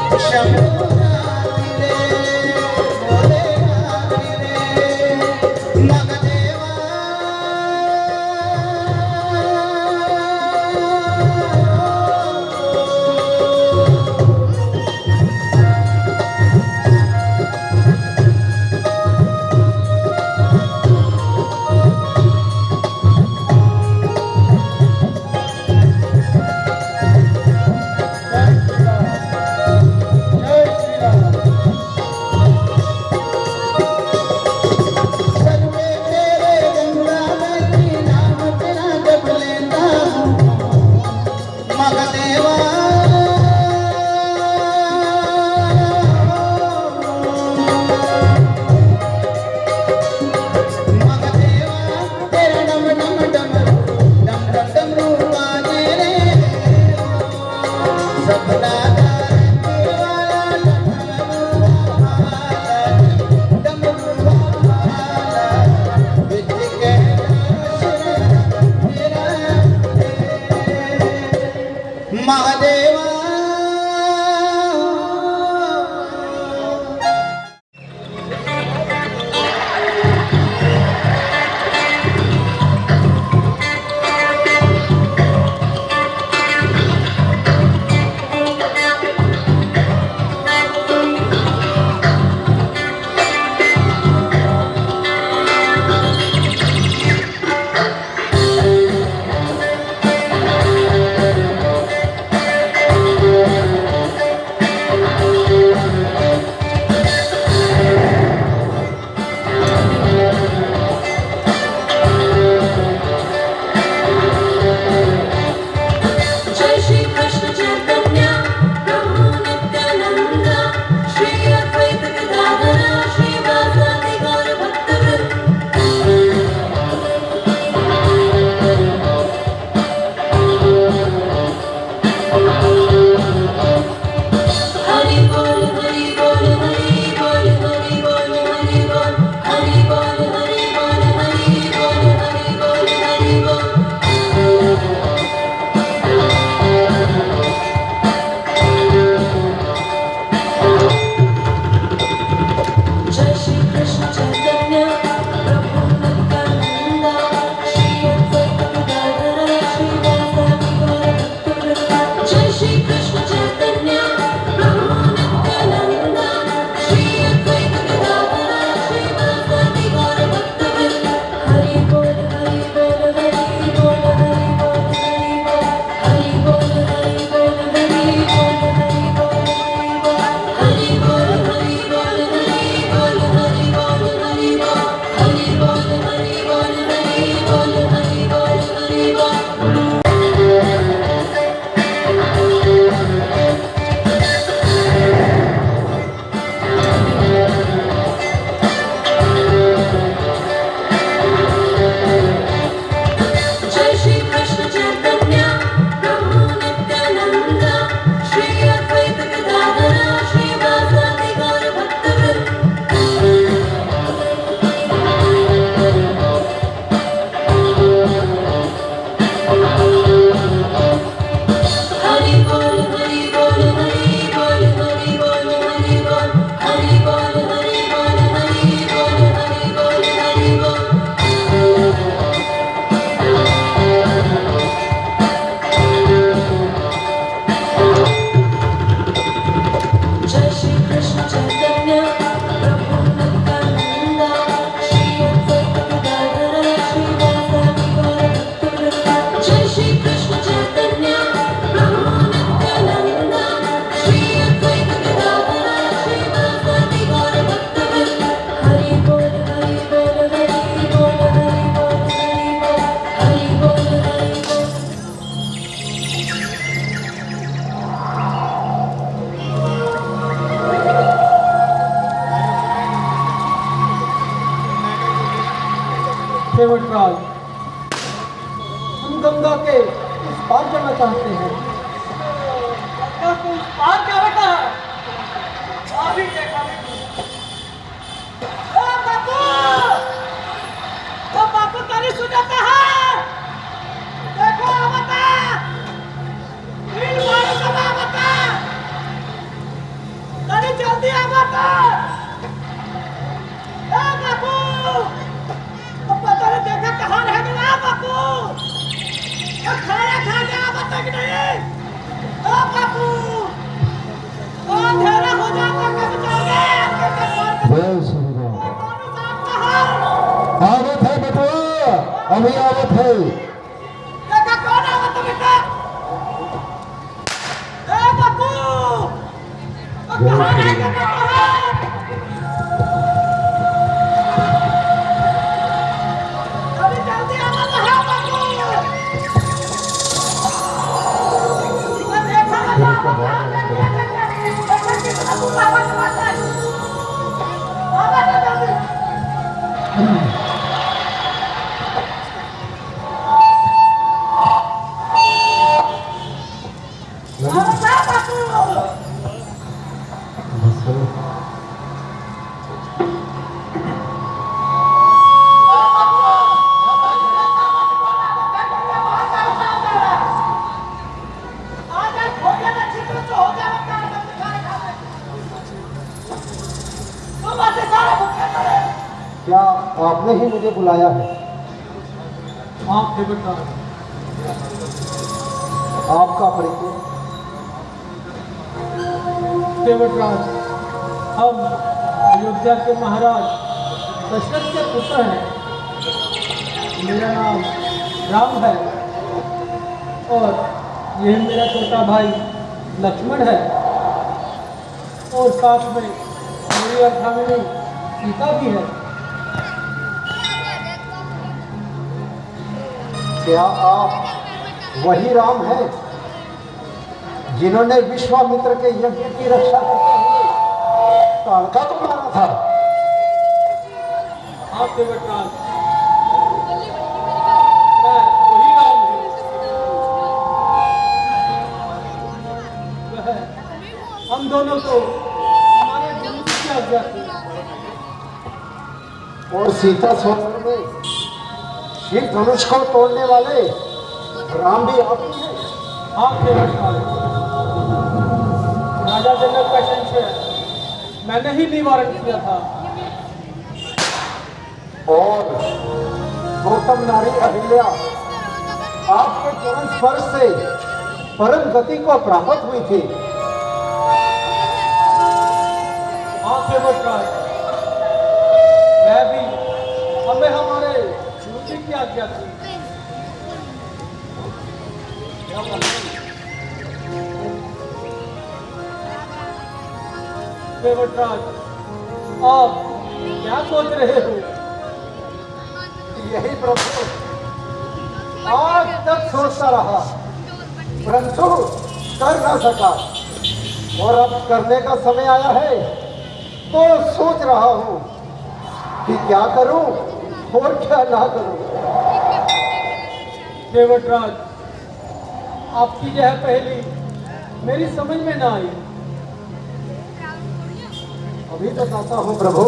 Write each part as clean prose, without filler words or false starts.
जय श्री राम। जल्दी आ बापू। ए बापू, अब पता नहीं देखा कहाँ रह गया बापू। अब खाना खा गया बता कि नहीं? ओ बापू, अंधेरा हो जाता कब जाओगे? जय श्री राम। आवत है बटुआ, अभी आवत है। देखा कौन आवत है बेटा? ए बापू, अब कहाँ रह गया बापू? अभी जल्दी आ मत है बापू। मैं देखा ना बापू बाबा के पास है। बाबा तो जल्दी। क्या आपने ही मुझे बुलाया है? आप बेटा, आपका परिचय? देवराज, हम अयोध्या के महाराज दशरथ के पुत्र हैं। मेरा नाम राम है और यह मेरा छोटा भाई लक्ष्मण है और साथ में मेरी अर्धांगिनी सीता भी है। क्या आप वही राम हैं जिन्होंने विश्वामित्र के यज्ञ की रक्षा करते हुए ताड़का को मारा था? हाँ देवराज, मैं वही राम हूँ। वह हम दोनों को हमारे गुरु की आज्ञा थी। और सीता स्वयं में शिव धनुष को तोड़ने वाले राम भी आप ही हैं? हाँ देवराज, राजा जनक का संशय मैंने ही निवारण किया था। और गौतम नारी अहिल्या आपके चरण स्पर्श से परम गति को प्राप्त हुई थी। हाँ देवराज, मैं भी, हमें हमारे गुरु जी की आज्ञा थी। देवराज, आप क्या सोच रहे हो? यही प्रभु आज तक सोचता रहा, परंतु कर न सका, और अब करने का समय आया है तो सोच रहा हूं कि क्या करूं और क्या ना करूं। देवराज, आपकी यह पहेली मेरी समझ में ना आई। अभी बताता हूं प्रभु,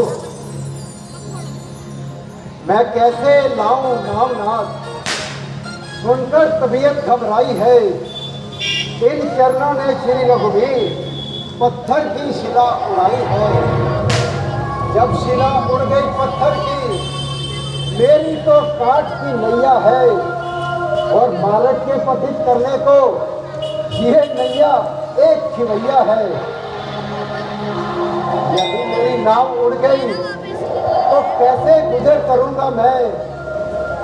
मैं कैसे लाऊं नाम नाथ, सुनकर तबीयत घबराई है। इन चरणों ने श्री रघुवीर पत्थर की शिला उड़ाई है। जब शिला उड़ गई पत्थर की, मेरी तो काट की नैया है, और बालक के पतित करने को ये नैया एक खिवैया है। यदि मेरी नाव उड़ गई तो कैसे गुजर करूंगा मैं,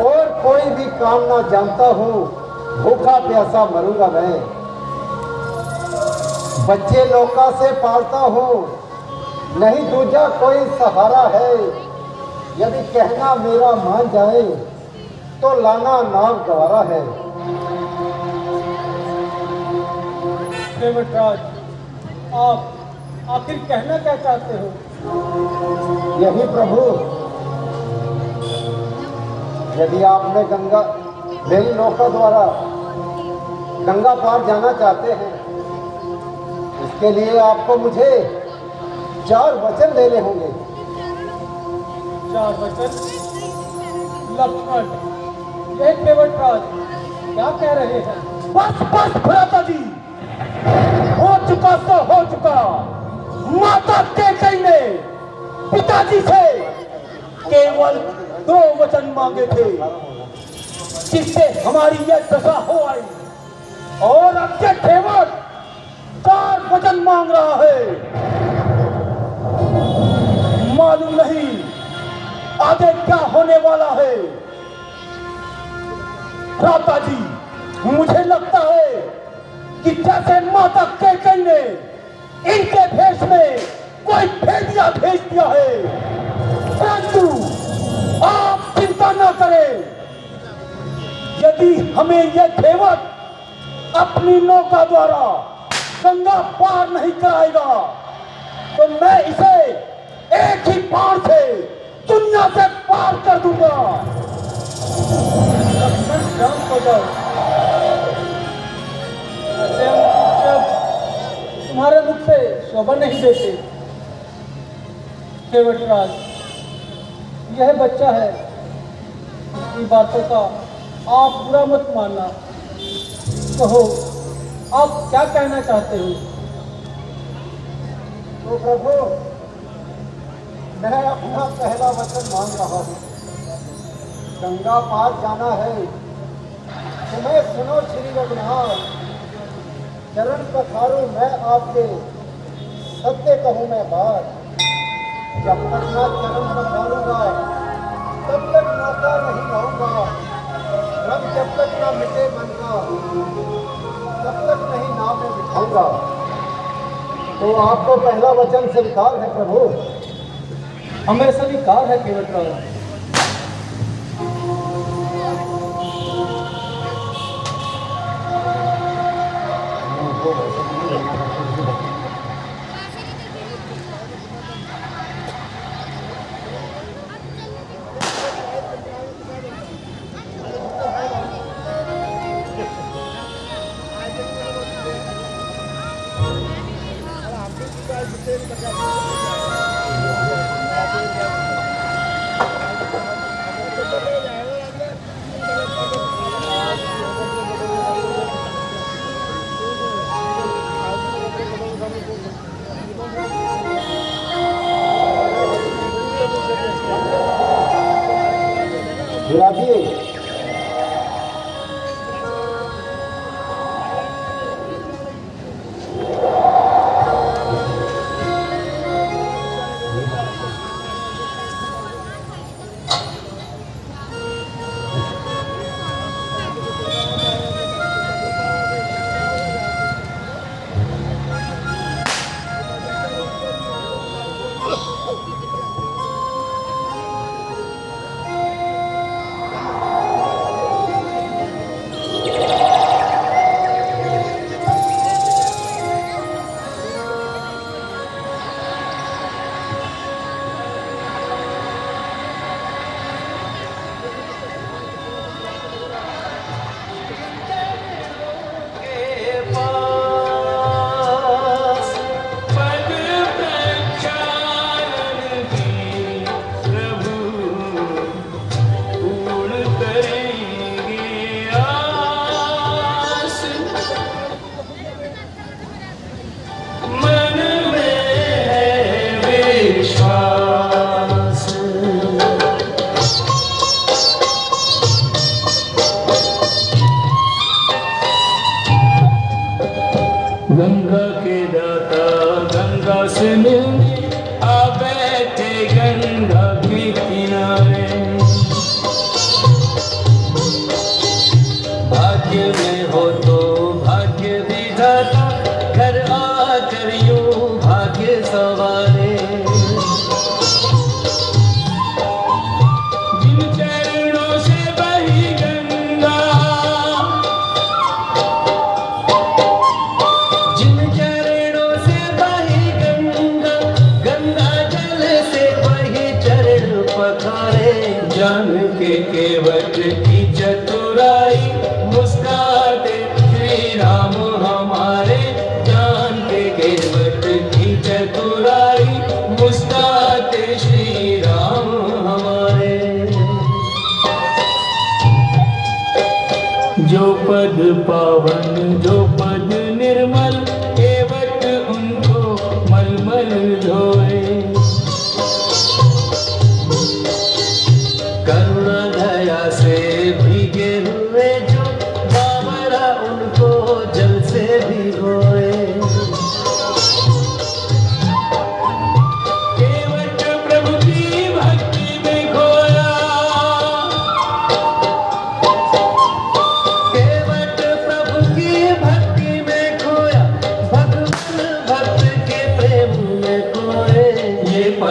और कोई भी काम ना जानता हूँ, भूखा प्यासा मरूंगा मैं। बच्चे लौका से पालता हूँ, नहीं दूजा कोई सहारा है। यदि कहना मेरा मान जाए तो लाना नाम गवारा है। देवराज, आप आखिर कहना क्या चाहते हो? यही प्रभु, यदि आपने गंगा मेरी नौका द्वारा गंगा पार जाना चाहते हैं, इसके लिए आपको मुझे 4 वचन देने होंगे। 4 वचन? लक्ष्मण, ये देवराज क्या कह रहे हैं? बस बस भ्राता जी, हो चुका तो हो चुका। माता जी से केवल 2 वचन मांगे थे, जिससे हमारी यह दशा हो आई, और अब ये ठेवट 4 वचन मांग रहा है। मालूम नहीं आगे क्या होने वाला है। भ्राता जी, मुझे लगता है कि जैसे माता कैकेयी ने इनके भेष में कोई भेदिया भेज दिया है, परंतु आप चिंता न करें। यदि हमें यह ठेवट अपनी नौका द्वारा गंगा पार नहीं कराएगा, तो मैं इसे एक ही बाण से दुनिया से पार कर दूंगा। लक्ष्मण शांत हो जाओ। ऐसे हम जब तुम्हारे मुख से शोभा नहीं देते। केवटराज, यह बच्चा है, इसकी बातों का आप बुरा मत मानना। कहो, आप क्या कहना चाहते हो? तो प्रभु, मैं अपना पहला वचन मांग रहा हूँ। गंगा पार जाना है, तुम्हें सुनो श्री रघुनाथ, चरण पखारूं मैं आपके, सत्य कहूँ मैं बात। जब तक ना चरण पखारूंगा तब तक नाता नहीं रहूंगा। रंग जब तक ना मिटे मन का तब तक नहीं नाम में बिठाऊंगा। तो आपको पहला वचन स्वीकार है प्रभु? हमें स्वीकार है केवटराज। विराजी, गंगा के दाता गंगा से मिलने आ बैठे गंगा के किनारे। भाग्य में हो तो भाग्य विधाता घर आकर यूं भाग्य सवारे। जिन चरणों से बही गंगा, जान के केवट की चतुराई मुस्काते श्री राम हमारे। जान के केवट की चतुराई मुस्काते श्री राम हमारे। जो पद पावन जो पद निर्मल केवट उनको मलमल धोए।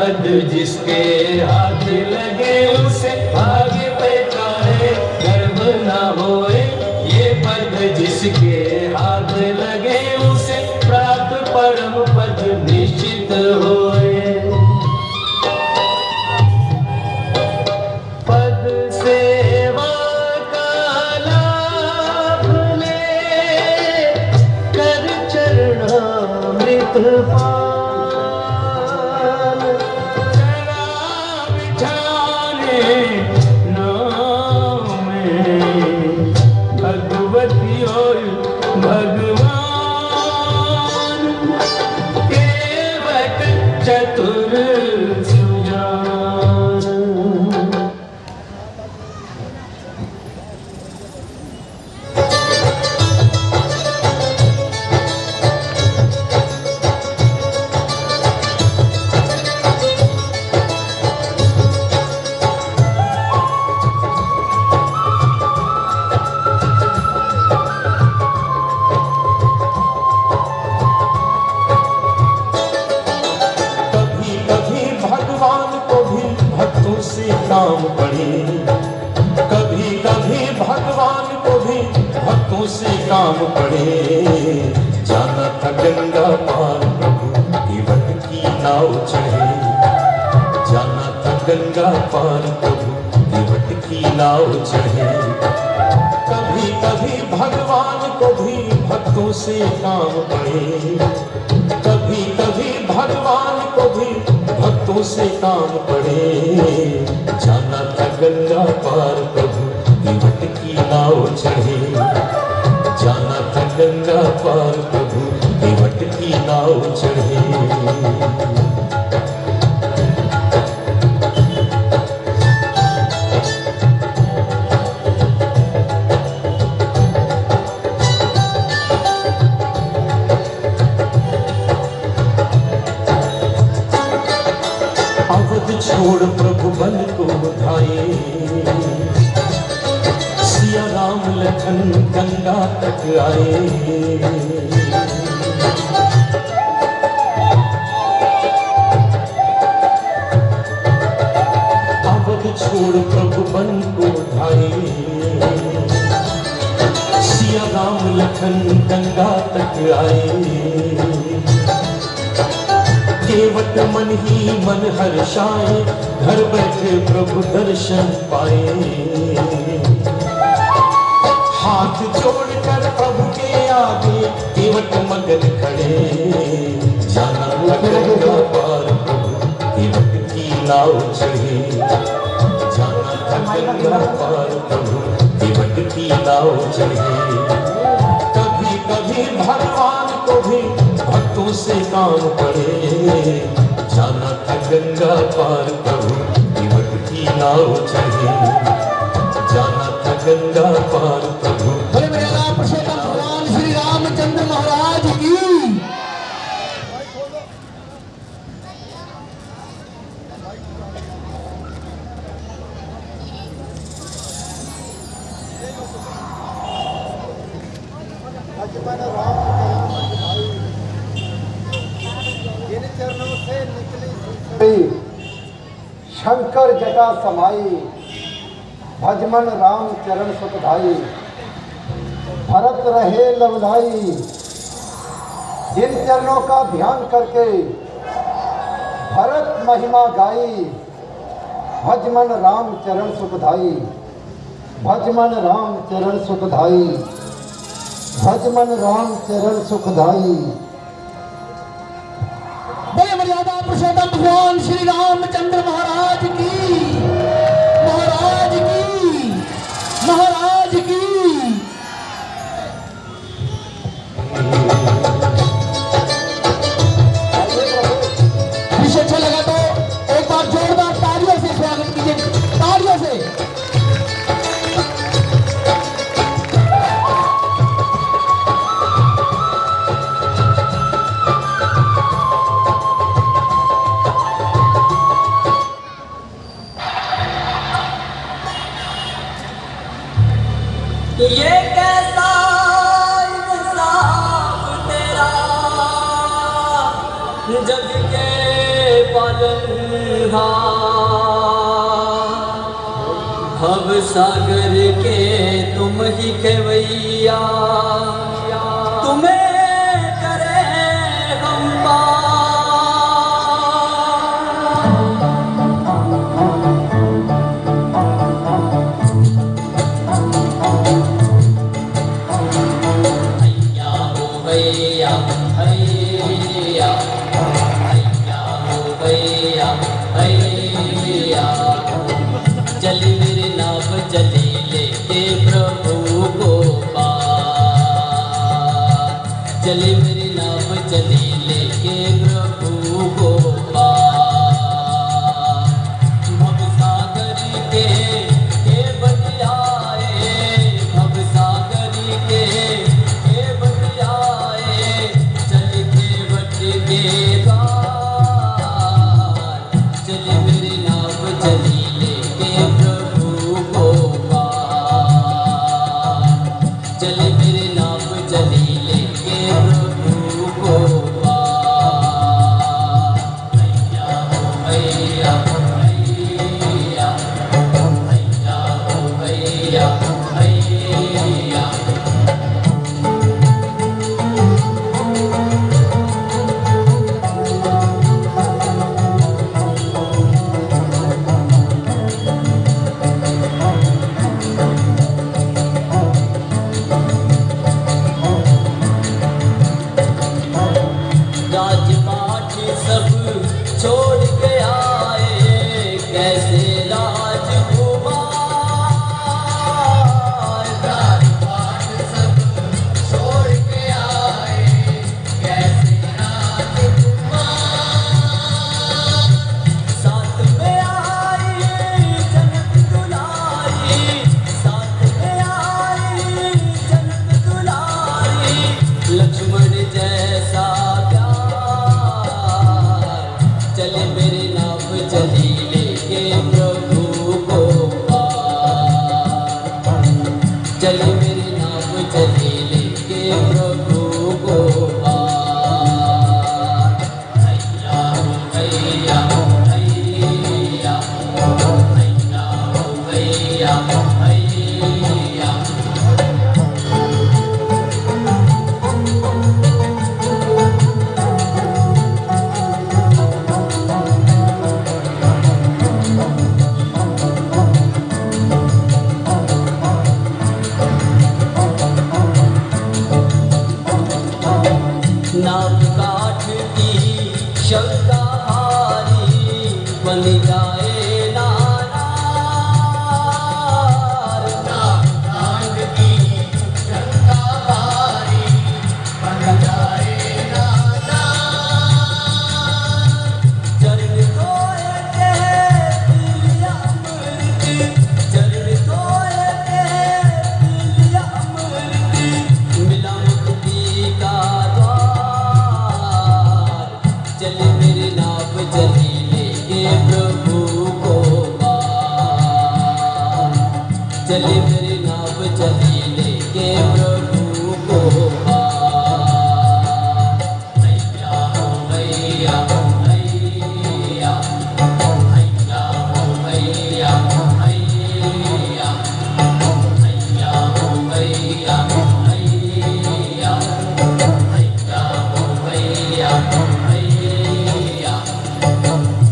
पद जिसके हाथ लगे उसे भाग्य पैदा है, गर्व ना होए। ये पद जिसके हाथ लगे उसे प्राप्त परम पद निश्चित होए। पद सेवा का लाभ ले कर चरणामृत पान, चरा बिठाने नाम में भगवती और भगवान, केवट चतुर सुजान। काम पड़े, कभी कभी भगवान को भी भक्तों से काम पड़े। जाना था गंगा पार प्रभु केवट की नाव चढ़े, जाना था गंगा पार प्रभु केवट की नाव चढ़े। कभी कभी भगवान को भी भक्तों से काम पड़े, कभी कभी भगवान को भी भक्तों से काम पड़े। जाना था गंगा पार प्रभु केवट की नाव चढ़े, जाना था गंगा पार प्रभु केवट की नाव चढ़े। छोड़ प्रभु बन को धाये, सिया राम लखन गंगा तक आए। अवध छोड़ प्रभु बन को धाये, सिया राम लखन गंगा तक आए। केवट मन ही मन हर्षाए, घर बैठे प्रभु दर्शन पाए। हाथ जोड़कर प्रभु के आगे केवट मगन खड़े। जाना था गंगा पार प्रभु केवट की नाव चढ़े, जाना था गंगा पार प्रभु केवट की नाव चढ़े। कभी कभी भगवान को भी भक्तों से काम पड़े। जाना था गंगा पार प्रभु केवट की नाव चढ़े, जाना था गंगा पार प्रभु। बोले मेरा पुरुषोत्तम भगवान श्री रामचंद्र महाराज की। शंकर जटा समाई, भजमन राम चरण सुखदाई। भरत रहे लवलाई, जिन चरणों का ध्यान करके भरत महिमा गाई। भजमन राम चरण सुखदाई, भजमन राम चरण सुखदाई, भजमन राम चरण सुखदाई। बोले मर्यादा पुरुषोत्तम भगवान श्री रामचंद्र महाराज की, महाराज की, महाराज की। विषय अच्छा लगा तो एक बार जोरदार तालियों से स्वागत कीजिए, तालियों से। ये कैसा इंसाफ तेरा, जग के भव सागर के तुम ही खेवैया, तुम्हें करे हम हैया हो भैया हैया, हैया हो भैया हैया, चली मेरे नाव चली लेके प्रभु को पार, चली मेरी नाव चली लेके प्रभु को पार। भव सागर के बतियाए, भव सागर के बतियाए, चल के बट के द्वार, चली मेरी नाव चली लेके प्रभु को पार, चले मेरे नाम चली लेके प्रभु को पार। हैया हो भैया हैया, हैया हो भैया हैया। राजपाट सब छोड़ के आए, कैसे राजकुमार। राजपाट सब छोड़ के आए, कैसे राजकुमार। साथ में आई जनक दुलारी, साथ में आई जनक दुलारी, लक्ष्मण जैसा चले मेरे नाव चली लेके प्रभु को पार, चले मेरे नाव चली लेके प्रभु को पार। हैया हो भैया हैया, हैया हो भैया हैया। नाव काठ की शंका हारी, बन जाए नानार। नाव काठ की शंका हारी, बन जाए नानार। चरण धोए के पिलिया अमृत, चरण धोए के पिलिया अमृत, मिला मुक्ति का चले मेरे नाव चली लेके प्रभु को पार, चले मेरे नाव चली लेके प्रभु को पार। हैया हो भैया हैया, हैया हो भैया हैया, हैया हो भैया हैया, हैया हो भैया हैया,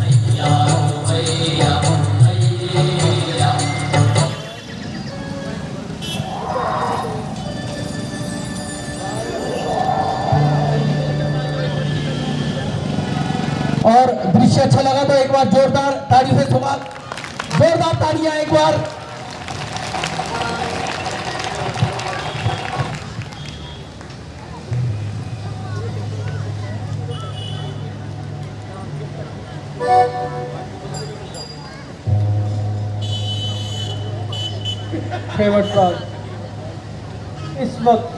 हैया हो भैया हैया। और दृश्य अच्छा लगा तो एक बार जोरदार ताली से स्वागत, जोरदार तालियां एक बार। खेवटराज, इस वक्त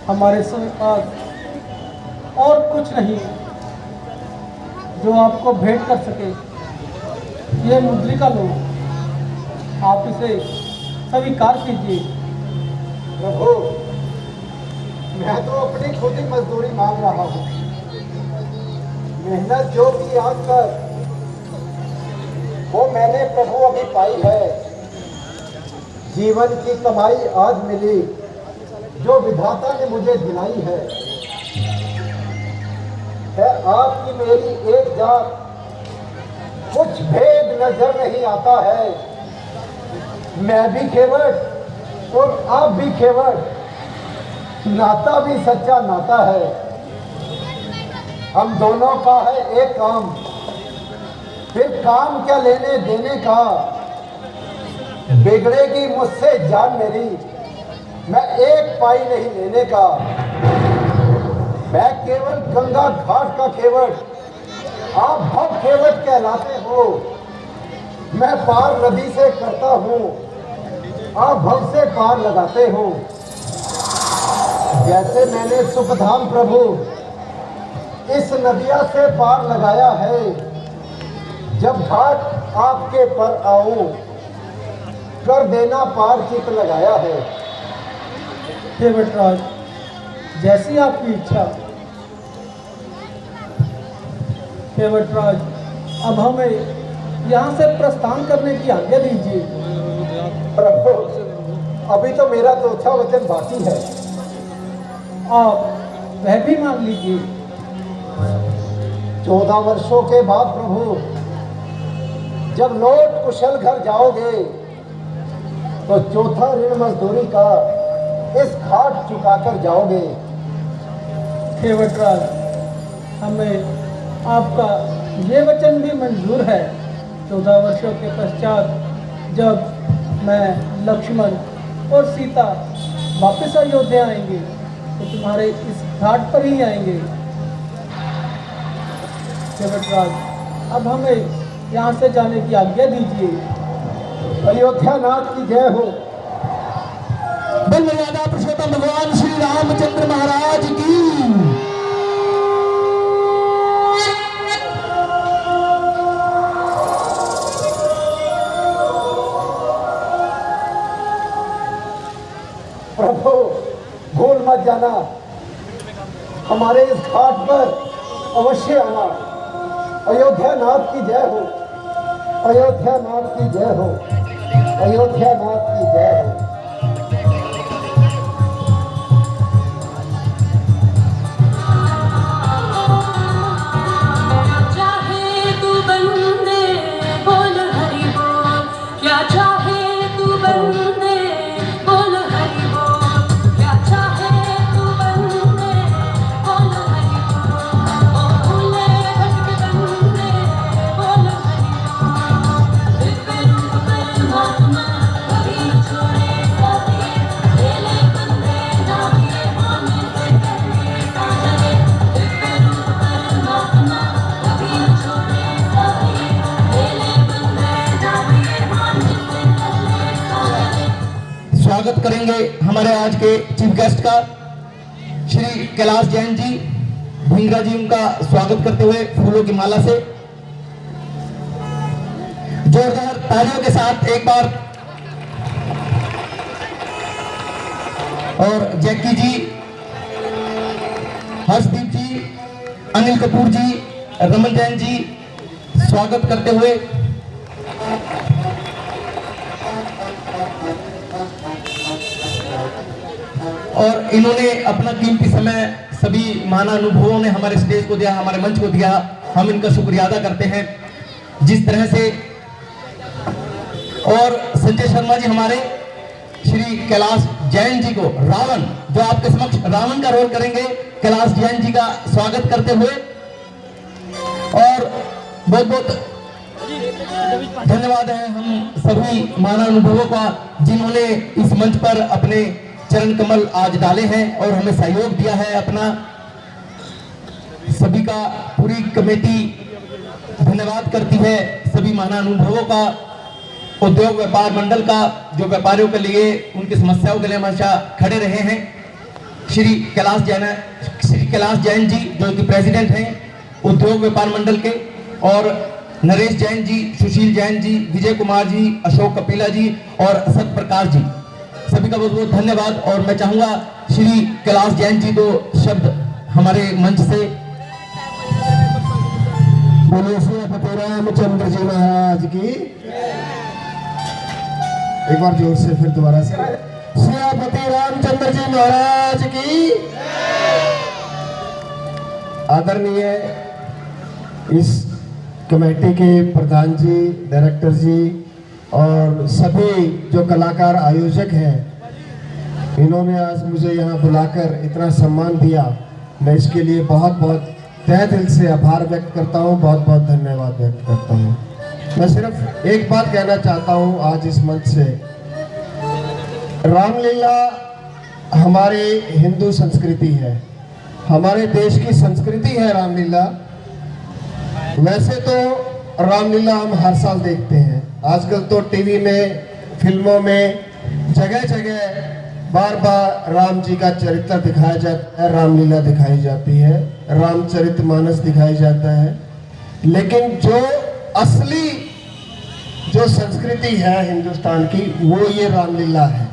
हमारे पास और कुछ नहीं जो आपको भेंट कर सके। ये मुद्रिका लो, आप इसे स्वीकार कीजिए। प्रभु, मैं तो अपनी खुद ही मजदूरी मांग रहा हूँ। मेहनत जो की आज कर वो मैंने प्रभु अभी पाई है। जीवन की कमाई आज मिली जो विधाता ने मुझे दिलाई है आपकी मेरी एक जात, कुछ भेद नजर नहीं आता है। मैं भी केवट और आप भी केवट, नाता भी सच्चा नाता है। हम दोनों का है एक काम, फिर काम क्या लेने देने का। बिगड़ेगी मुझसे जान मेरी, मैं एक पाई नहीं लेने का। मैं केवल गंगा घाट का केवट, आप भव केवट कहलाते हो। मैं पार नदी से करता हूँ, आप भव से पार लगाते हो। जैसे मैंने सुखधाम प्रभु इस नदिया से पार लगाया है, जब घाट आपके पर आऊं कर देना पार चित लगाया है। केवटराज, जैसी आपकी इच्छा। केवटराज, अब हमें यहाँ से प्रस्थान करने की आज्ञा दीजिए। प्रभु, अभी तो मेरा चौथा वचन बाकी है। आप वह भी मांग लीजिए। 14 वर्षों के बाद प्रभु जब लौट कुशल घर जाओगे तो चौथा ऋण मजदूरी का इस घाट चुकाकर जाओगे। केवटराज, हमें आपका ये वचन भी मंजूर है। 14 वर्षों के पश्चात जब मैं, लक्ष्मण और सीता वापस अयोध्या आएंगे तो तुम्हारे इस घाट पर ही आएंगे। केवटराज, अब हमें यहाँ से जाने की आज्ञा दीजिए। अयोध्या नाथ की जय हो। मर्यादा पुरुषोत्तम भगवान श्री रामचंद्र महाराज की। प्रभु, भूल मत जाना, हमारे इस घाट पर अवश्य आना। अयोध्या नाथ की जय हो, अयोध्या नाथ की जय हो, अयोध्या नाथ की जय हो। स्वागत करेंगे हमारे आज के चीफ गेस्ट का, श्री कैलाश जैन जी। भिंगरा जी उनका स्वागत करते हुए फूलों की माला से जोरदार तालियों के साथ एक बार। और जैकी जी, हर्षदीप जी, अनिल कपूर जी, रमन जैन जी स्वागत करते हुए। और इन्होंने अपना कीमती समय सभी महानुभावों ने हमारे स्टेज को दिया, हमारे मंच को दिया, हम इनका शुक्रिया अदा करते हैं जिस तरह से। और संजय शर्मा जी हमारे श्री कैलाश जैन जी को रावण, जो आपके समक्ष रावण का रोल करेंगे, कैलाश जैन जी का स्वागत करते हुए। और बहुत बहुत धन्यवाद है हम सभी महानुभावों का जिन्होंने इस मंच पर अपने चरण कमल आज डाले हैं और हमें सहयोग दिया है अपना। सभी का पूरी कमेटी धन्यवाद करती है, सभी महानुभावों का, उद्योग व्यापार मंडल का, जो व्यापारियों के लिए उनकी समस्याओं के लिए हमेशा खड़े रहे हैं। श्री कैलाश जैन जी जो कि प्रेसिडेंट हैं उद्योग व्यापार मंडल के, और नरेश जैन जी, सुशील जैन जी, विजय कुमार जी, अशोक कपिला जी और सतप्रकाश जी, सभी का बहुत बहुत धन्यवाद। और मैं चाहूंगा श्री कैलाश जैन जी दो शब्द हमारे मंच से। बोले श्री रामचंद्र जी महाराज की। एक बार जोर से फिर दोबारा से, श्री रामचंद्र जी महाराज की। आदरणीय इस कमेटी के प्रधान जी, डायरेक्टर जी और सभी जो कलाकार आयोजक हैं, इन्होंने आज मुझे यहाँ बुलाकर इतना सम्मान दिया। मैं इसके लिए बहुत बहुत तहे दिल से आभार व्यक्त करता हूँ, बहुत बहुत धन्यवाद व्यक्त करता हूँ। मैं सिर्फ एक बात कहना चाहता हूँ आज इस मंच से, रामलीला हमारी हिंदू संस्कृति है, हमारे देश की संस्कृति है रामलीला। वैसे तो रामलीला हम हर साल देखते हैं, आजकल तो टीवी में, फिल्मों में जगह जगह बार बार राम जी का चरित्र दिखाया जाता है, रामलीला दिखाई जाती है, रामचरितमानस दिखाई जाता है। लेकिन जो असली जो संस्कृति है हिंदुस्तान की, वो ये रामलीला है।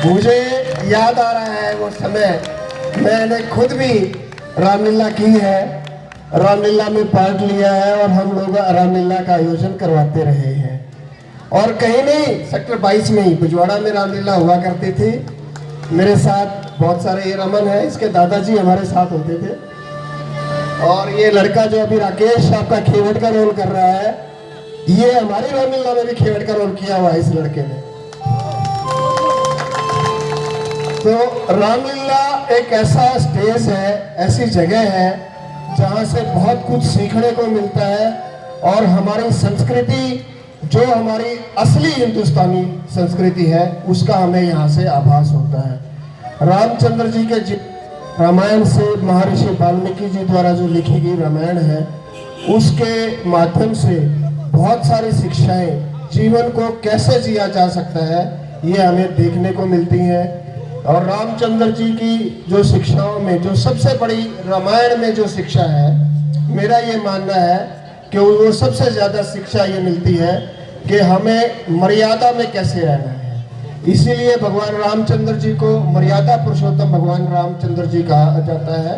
मुझे याद आ रहा है वो समय, मैंने खुद भी रामलीला की है, रामलीला में पार्ट लिया है और हम लोग रामलीला का आयोजन करवाते रहे हैं। और कहीं नहीं, सेक्टर 22 में ही बिजवाड़ा में रामलीला हुआ करती थी। मेरे साथ बहुत सारे, ये रमन है, इसके दादाजी हमारे साथ होते थे। और ये लड़का जो अभी राकेश आपका खेवड़ का रोल कर रहा है, ये हमारी रामलीला में भी खेवड़ का रोल किया हुआ है इस लड़के ने। तो रामलीला एक ऐसा स्टेज है, ऐसी जगह है जहाँ से बहुत कुछ सीखने को मिलता है और हमारी संस्कृति, जो हमारी असली हिंदुस्तानी संस्कृति है, उसका हमें यहाँ से आभास होता है। रामचंद्र जी के रामायण से, महर्षि वाल्मीकि जी द्वारा जो लिखी गई रामायण है, उसके माध्यम से बहुत सारी शिक्षाएं, जीवन को कैसे जिया जा सकता है, ये हमें देखने को मिलती हैं। और रामचंद्र जी की जो शिक्षाओं में जो सबसे बड़ी रामायण में जो शिक्षा है, मेरा ये मानना है कि वो सबसे ज़्यादा शिक्षा ये मिलती है कि हमें मर्यादा में कैसे रहना है। इसीलिए भगवान रामचंद्र जी को मर्यादा पुरुषोत्तम भगवान रामचंद्र जी कहा जाता है।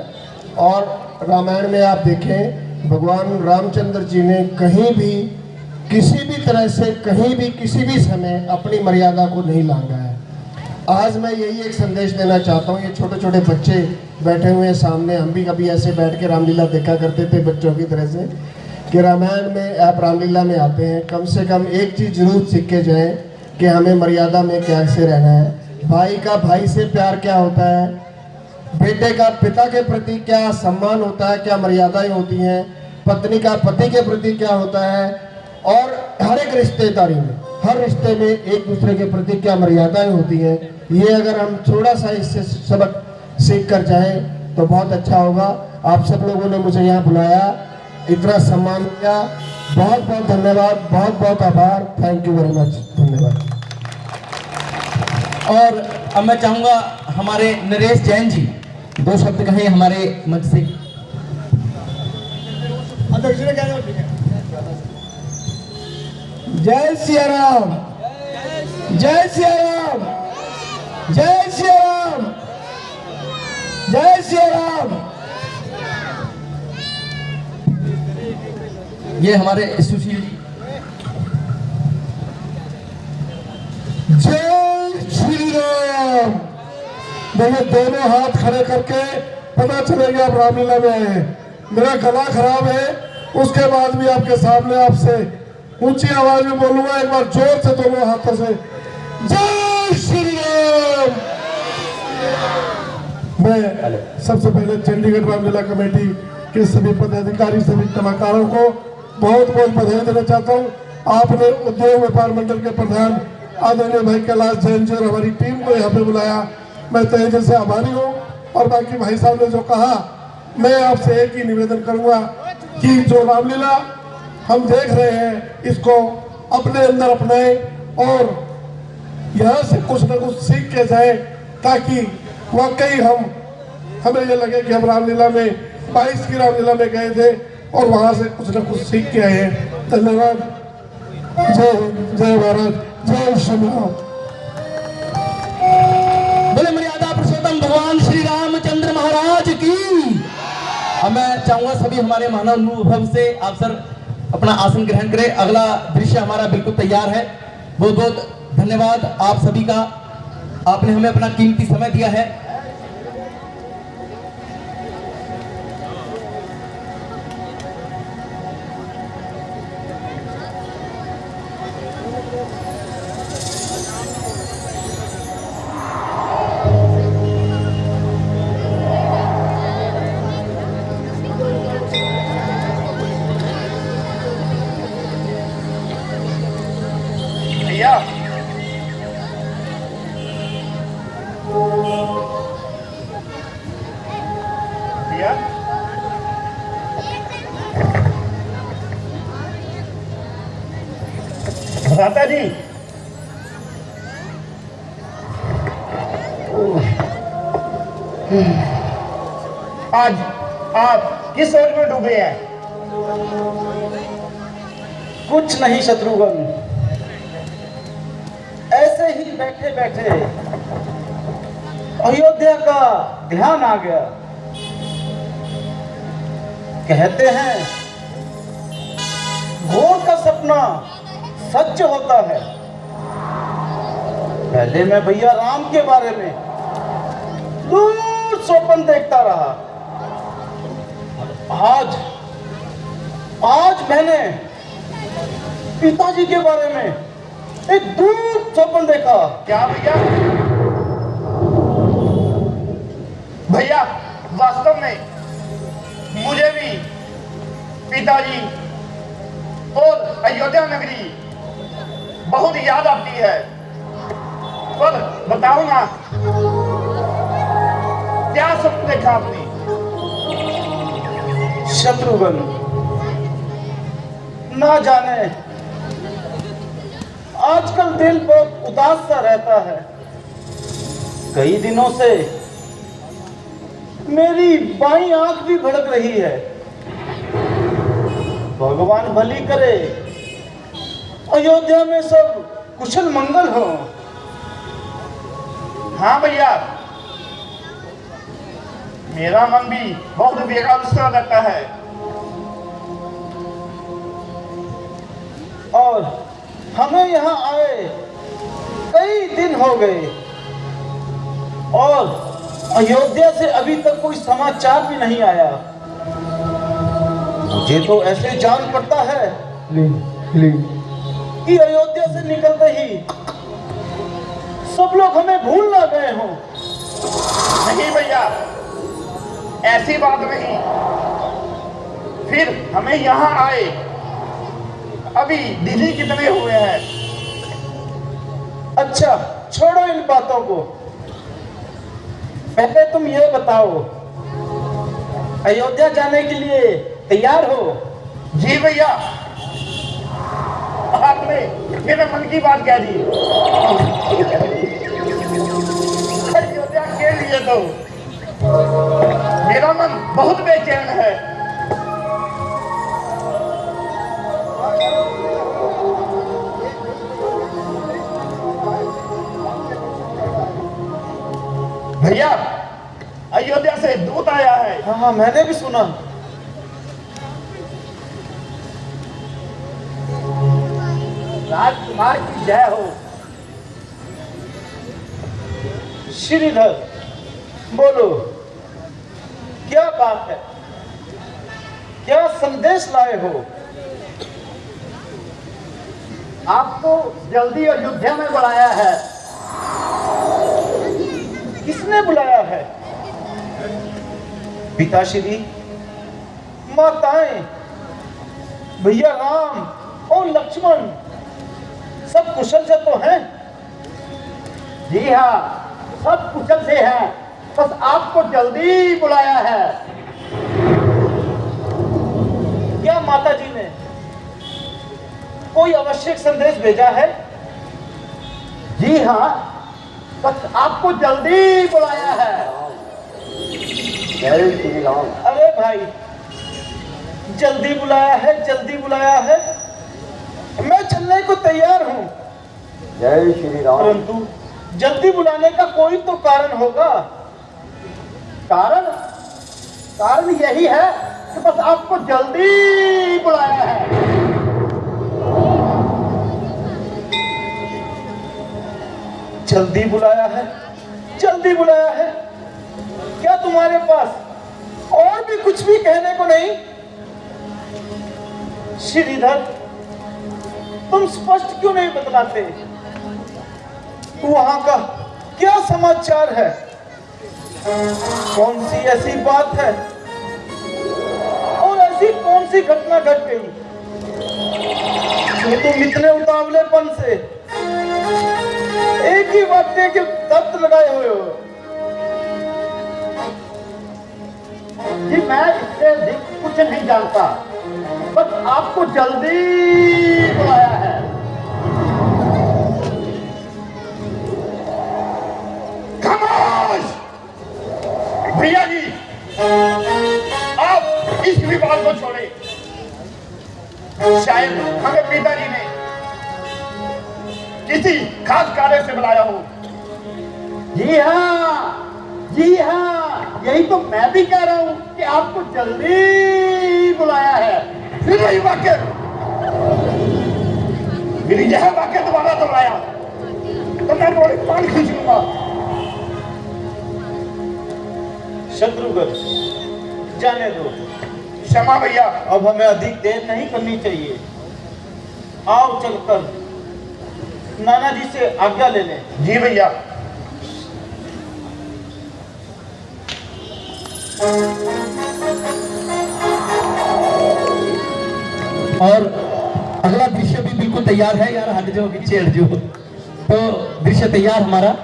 और रामायण में आप देखें, भगवान रामचंद्र जी ने कहीं भी, किसी भी तरह से, कहीं भी, किसी भी समय अपनी मर्यादा को नहीं लांघा है। आज मैं यही एक संदेश देना चाहता हूँ। ये छोटे छोटे बच्चे बैठे हुए हैं सामने, हम भी कभी ऐसे बैठ के रामलीला देखा करते थे बच्चों की तरह से, कि रामायण में आप रामलीला में आते हैं, कम से कम एक चीज़ जरूर सीख के जाएं कि हमें मर्यादा में कैसे रहना है। भाई का भाई से प्यार क्या होता है, बेटे का पिता के प्रति क्या सम्मान होता है, क्या मर्यादाएं होती हैं, पत्नी का पति के प्रति क्या होता है, और हर एक रिश्तेदारी में, हर रिश्ते में एक दूसरे के प्रति क्या मर्यादाएं होती हैं। ये अगर हम थोड़ा सा इससे सबक सीख कर जाएं तो बहुत अच्छा होगा। आप सब लोगों ने मुझे यहाँ बुलाया, इतना सम्मान किया, बहुत बहुत धन्यवाद, बहुत बहुत आभार। थैंक यू वेरी मच, धन्यवाद। और अब मैं चाहूंगा हमारे नरेश जैन जी 2 शब्द कहें हमारे मंच से। जय सिया राम, जय सिया राम, जय सिया राम, जय सिया राम। ये हमारे सुशील जी। जय श्री राम। देखिए, दोनों हाथ खड़े करके पता चलेगा आप रामलीला में हैं। मेरा गला खराब है, उसके बाद भी आपके सामने आपसे ऊंची आवाज में बोलूंगा। एक बार जोर से दोनों हाथों से जय श्री राम। मैं सबसे पहले चंडीगढ़ रामलीला कमेटी के सभी पदाधिकारी, सभी कलाकारों को बहुत बहुत बधाई देना चाहता हूँ। आपने उद्योग व्यापार मंडल के प्रधान आदरणीय भाई कैलाश जैन जी और हमारी टीम को यहाँ पे बुलाया, मैं तहे दिल से आभारी हूँ। और बाकी भाई साहब ने जो कहा, मैं आपसे एक ही निवेदन करूँगा कि जो रामलीला हम देख रहे हैं, इसको अपने अंदर अपनाएं और यहाँ से कुछ न कुछ सीख के जाए, ताकि वाकई हमें ये लगे कि हम रामलीला में 22 की रामलीला में गए थे और वहाँ से कुछ न कुछ सीख के आए हैं। धन्यवाद। जय हिंद, जय भारत, जय श्री राम। बोले मर्यादा पुरुषोत्तम भगवान श्री रामचंद्र महाराज की। अब मैं चाहूंगा सभी हमारे महानुभाव से आप सर अपना आसन ग्रहण करें। अगला दृश्य हमारा बिल्कुल तैयार है। बहुत बहुत धन्यवाद आप सभी का, आपने हमें अपना कीमती समय दिया है। भैया भैया भ्राता जी, आज आप किस सोच में डूबे हैं? कुछ नहीं शत्रुघ्न, ऐसे ही बैठे बैठे अयोध्या का ध्यान आ गया। कहते हैं घोर का सपना सच होता है। पहले मैं भैया राम के बारे में दूर स्वप्न देखता रहा। आज मैंने पिताजी के बारे में एक दूर स्वप्न देखा। क्या भैया? भैया वास्तव में मुझे भी पिताजी और अयोध्या नगरी बहुत याद आती है। पर बताओ ना, क्या स्वप्न देखा आपने? शत्रुघ्न, ना जाने आजकल दिल बहुत उदास सा रहता है। कई दिनों से मेरी बाईं आंख भी भड़क रही है। भगवान भली करे अयोध्या में सब कुशल मंगल हो। हाँ भैया, मेरा मन भी बहुत बेकार सा रहता है। और हमें यहाँ आए कई दिन हो गए और अयोध्या से अभी तक कोई समाचार भी नहीं आया। मुझे तो ऐसे जान पड़ता है कि अयोध्या से निकलते ही सब लोग हमें भूल ना गए हों। नहीं भैया, ऐसी बात नहीं। फिर हमें यहाँ आए अभी दिन ही कितने हुए हैं? अच्छा छोड़ो इन बातों को, पहले तुम ये बताओ, अयोध्या जाने के लिए तैयार हो? जी भैया, आपने मेरे मन की बात कह दी। अयोध्या के लिए तो मेरा मन बहुत बेचैन है। भैया, अयोध्या से दूत आया है। हाँ, मैंने भी सुना। राजकुमार की जय हो। श्रीधर, बोलो क्या बात है? क्या संदेश लाए हो? आपको जल्दी अयोध्या में बुलाया है। किसने बुलाया है? पिताश्री, माताएं, भैया राम और लक्ष्मण सब कुशल से तो हैं? जी हाँ, सब कुशल से हैं, बस आपको जल्दी बुलाया है। क्या माता जी ने कोई आवश्यक संदेश भेजा है? जी हाँ, बस आपको जल्दी बुलाया है। जय श्री राम। अरे भाई, जल्दी बुलाया है, जल्दी बुलाया है, मैं चलने को तैयार हूं। जय श्री राम। परंतु जल्दी बुलाने का कोई तो कारण होगा। कारण? कारण यही है कि बस आपको जल्दी बुलाया है। जल्दी बुलाया है, जल्दी बुलाया है। क्या तुम्हारे पास और भी कुछ भी कहने को नहीं? श्रीधर, तुम स्पष्ट क्यों नहीं बतलाते? वहां का क्या समाचार है? कौन सी ऐसी बात है और ऐसी कौन सी घटना घट गई जो तुम इतने उतावलेपन से एक ही वाक्य के तत्व लगाए हुए हो? जी मैं इससे अधिक कुछ नहीं जानता, बस आपको जल्दी बुलाया है। भैया जी, आप इस विवाद को छोड़े। शायद हमें पिताजी ने किसी खास कार्य से बुलाया हो। जी हाँ, यही तो मैं भी कह रहा हूं कि आपको जल्दी बुलाया है। फिर वही वाक्य, मेरी यह वाक्य दोबारा दोहराया तो मैं बड़े पान खींच लूंगा। शत्रुघ्न, जाने दो। क्षमा भैया। अब हमें अधिक देर नहीं करनी चाहिए। आओ चलकर नाना जी से आज्ञा ले लें। जी भैया। और अगला दृश्य भी बिल्कुल तैयार है यार, हट जाओ पीछे हट जाओ। तो दृश्य तैयार हमारा।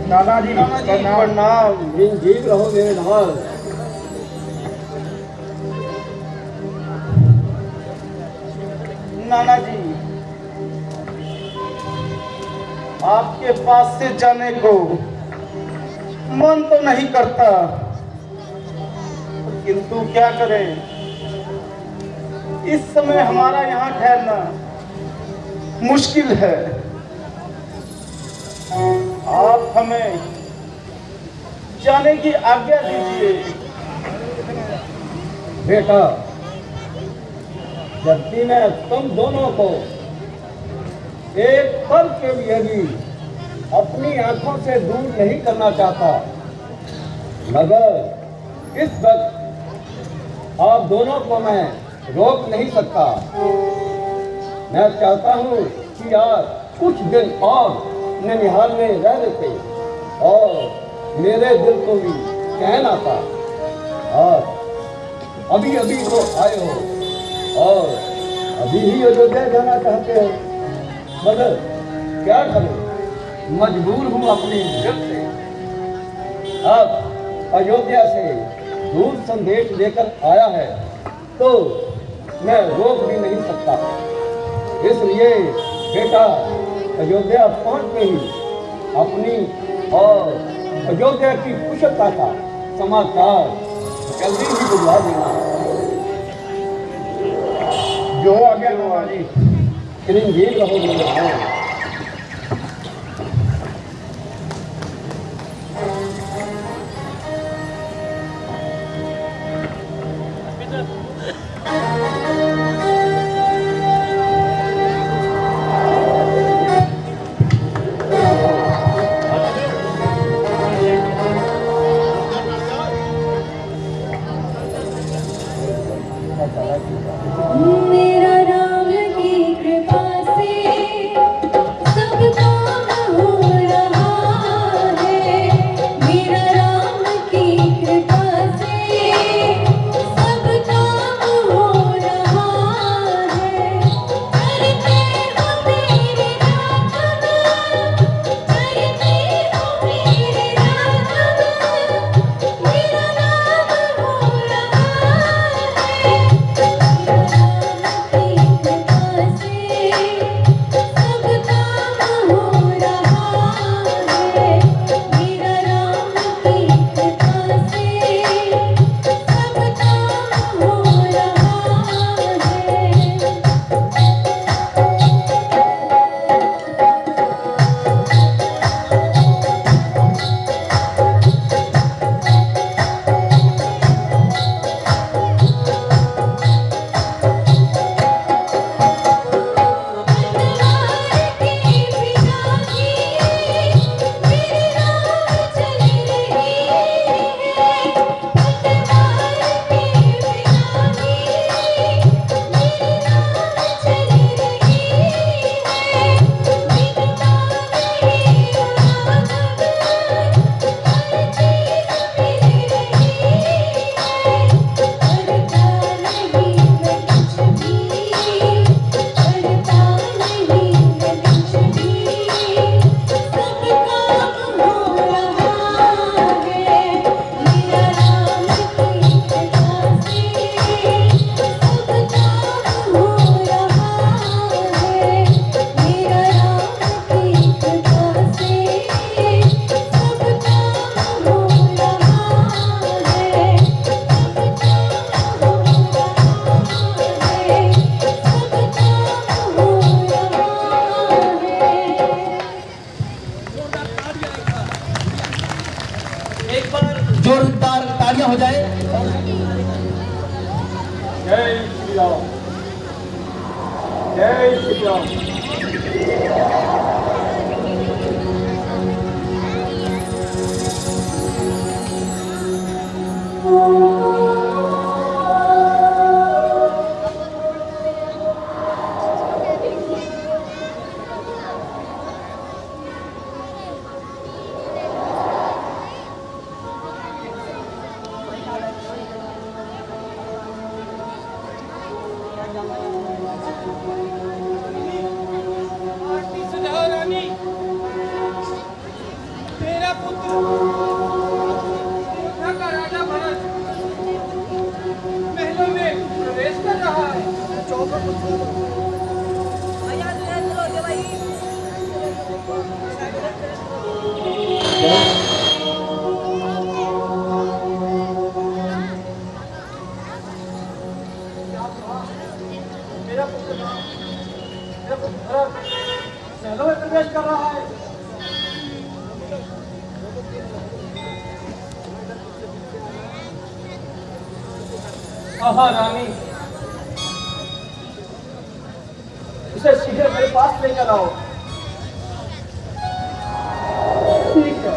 नाना जी प्रणाम। जीत रहो मेरे नाल। नाना जी, आपके पास से जाने को मन तो नहीं करता, किंतु क्या करें, इस समय हमारा यहाँ ठहरना मुश्किल है। आप हमें जाने की आज्ञा दीजिए। बेटा, जबकि मैं तुम दोनों को एक पल के लिए भी अपनी आंखों से दूर नहीं करना चाहता, मगर इस वक्त आप दोनों को मैं रोक नहीं सकता। मैं चाहता हूँ कि आज कुछ दिन और ननिहाल में रह लेते और मेरे दिल को भी चैन आता। और अभी अभी तो आए हो और अभी ही अयोध्या जाना चाहते हो, मगर क्या करूं, मजबूर हूं अपनी जिद से। अब अयोध्या से दूर संदेश लेकर आया है तो मैं रोक भी नहीं सकता। इसलिए बेटा, अयोध्या पहुंचते ही अपनी और अयोध्या की कुशलता का समाचार जल्दी ही बुला देना। जो आज्ञा नाना जी। चिरंजीव रहो मेरे नाम। मेरा राम की कृपा से सब काम हो रहा है। मेरा राम की कृपा से सब काम हो रहा है। करते हो मेरे राघव, करते हो मेरे राघव, मेरा राम हो रहा है। तालियां हो जाए। जय श्री राम, जय श्री राम। रानी, तेरा पुत्र अयोध्या का राजा भरत महलों में प्रवेश कर रहा है। मेरा पुत्र भरत महलों में प्रवेश कर रहा है। हाँ रानी, उसे शीघ्र मेरे पास लेकर आओ। ठीक है।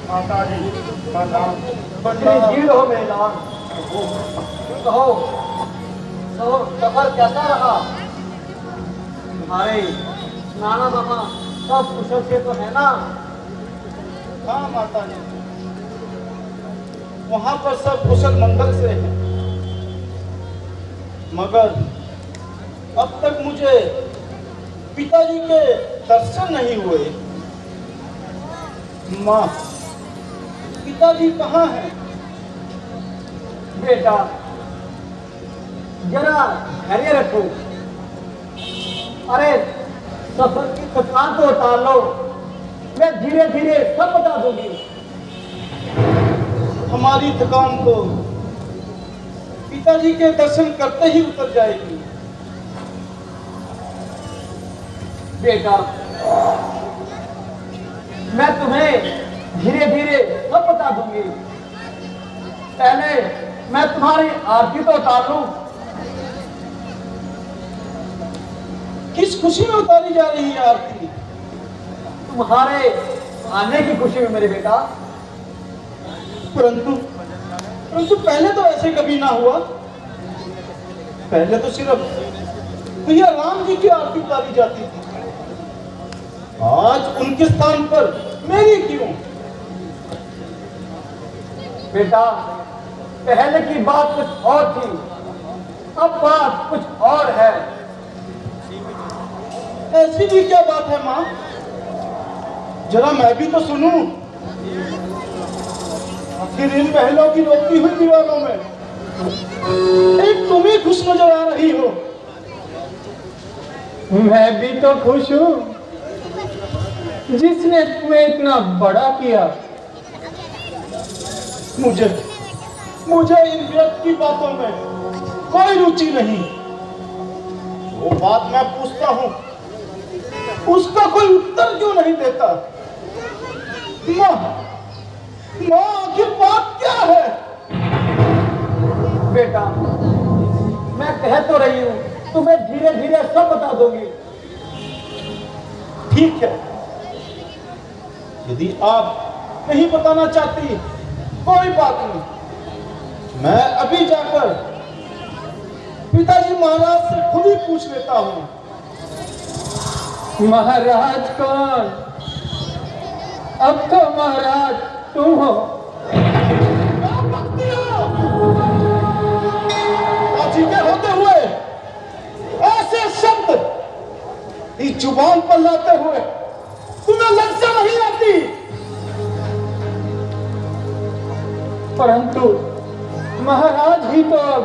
माता जी, माता भीड़ हो मेहमान, कहो तो सफर कैसा रहा? तुम्हारे नाना मामा सब कुशल से तो है ना? हाँ माता जी, वहाँ पर सब कुशल मंगल से है, मगर अब तक मुझे पिताजी के दर्शन नहीं हुए। माँ, पिताजी कहाँ हैं? बेटा जरा धैर्य रखो। अरे सफर की थकान तो उतार लो, मैं धीरे धीरे सब बता दूंगी। हमारी थकान तो पिताजी के दर्शन करते ही उतर जाएगी। बेटा मैं तुम्हें धीरे धीरे सब बता दूंगी। पहले मैं तुम्हारी आरती तो उतार लूं। किस खुशी में उतारी जा रही है आरती? तुम्हारे आने की खुशी में मेरे बेटा। परंतु परंतु पहले तो ऐसे कभी ना हुआ। पहले तो सिर्फ भैया राम जी की आरती उतारी जाती थी, आज उनके स्थान पर मेरी क्यों? बेटा पहले की बात कुछ और थी, अब बात कुछ और है। ऐसी भी क्या बात है माँ? जरा मैं भी तो सुनूं। आखिर इन महलों की रोती हुई दीवारों में एक तुम ही खुश नजर आ रही हो। मैं भी तो खुश हूँ, जिसने तुम्हें इतना बड़ा किया। मुझे इन व्यर्थ की बातों में कोई रुचि नहीं। वो बात मैं पूछता हूँ, उसका कोई उत्तर क्यों नहीं देता? माँ, आखिर बात क्या है? बेटा मैं कह तो रही हूँ, तुम्हें धीरे धीरे सब बता दूंगी। ठीक है, यदि आप नहीं बताना चाहती कोई बात नहीं, मैं अभी जाकर पिताजी महाराज से खुद ही पूछ लेता हूँ। महाराज कौन? अब तो महाराज तुम हो। अजीबे होते हुए ऐसे शब्द इस जुबान पर लाते हुए तुम्हें लज्जा नहीं आती? परंतु महाराज ही तो अब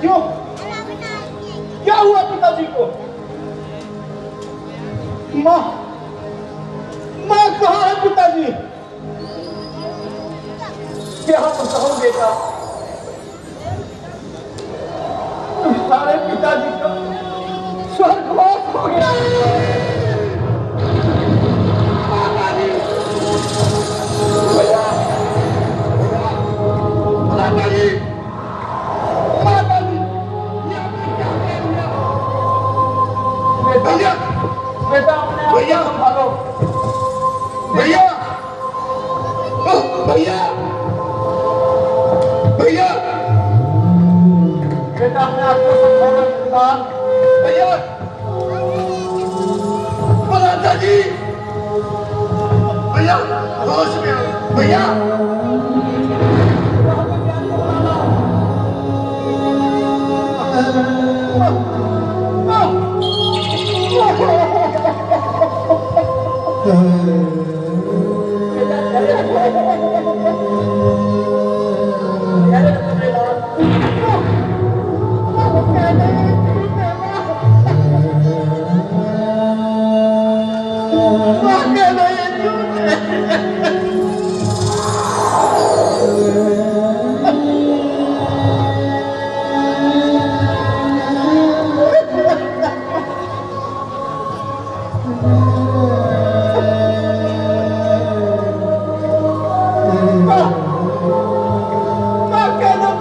क्यों? क्या हुआ पिताजी को? माँ कहाँ है पिताजी? क्या बताऊं बेटा, तुम्हारे पिताजी का स्वर्गवास हो गया। बेटा अपने आप को संभालो। भैया भैया भैया बेटा अपने आप को संभालो इंसान। भैया मराठा जी भैया होश में आओ भैया।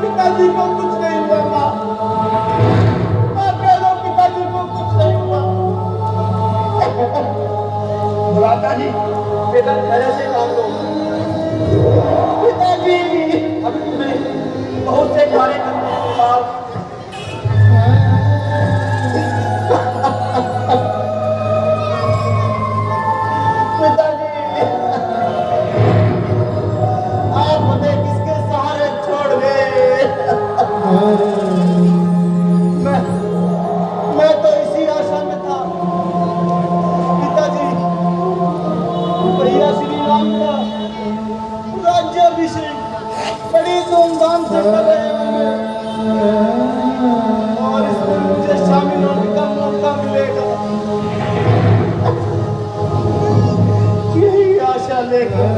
पिताजी को कुछ नहीं हुआ माँ कह दो पिताजी को कुछ नहीं हुआ। राजा जी बेटा धैर्य से काम लो। पिताजी अभी तुम्हें बहुत से कार्य करने के बाद पिताजी आप हमें किसके सहारे छोड़ गए? मैं तो इसी आशा में था पिताजी, भैया श्री राम का राज्याभिषेक बड़ी धूमधाम से कर रहे होंगे और इसमें मुझे शामिल होने का मौका मिलेगा, यही आशा लेकर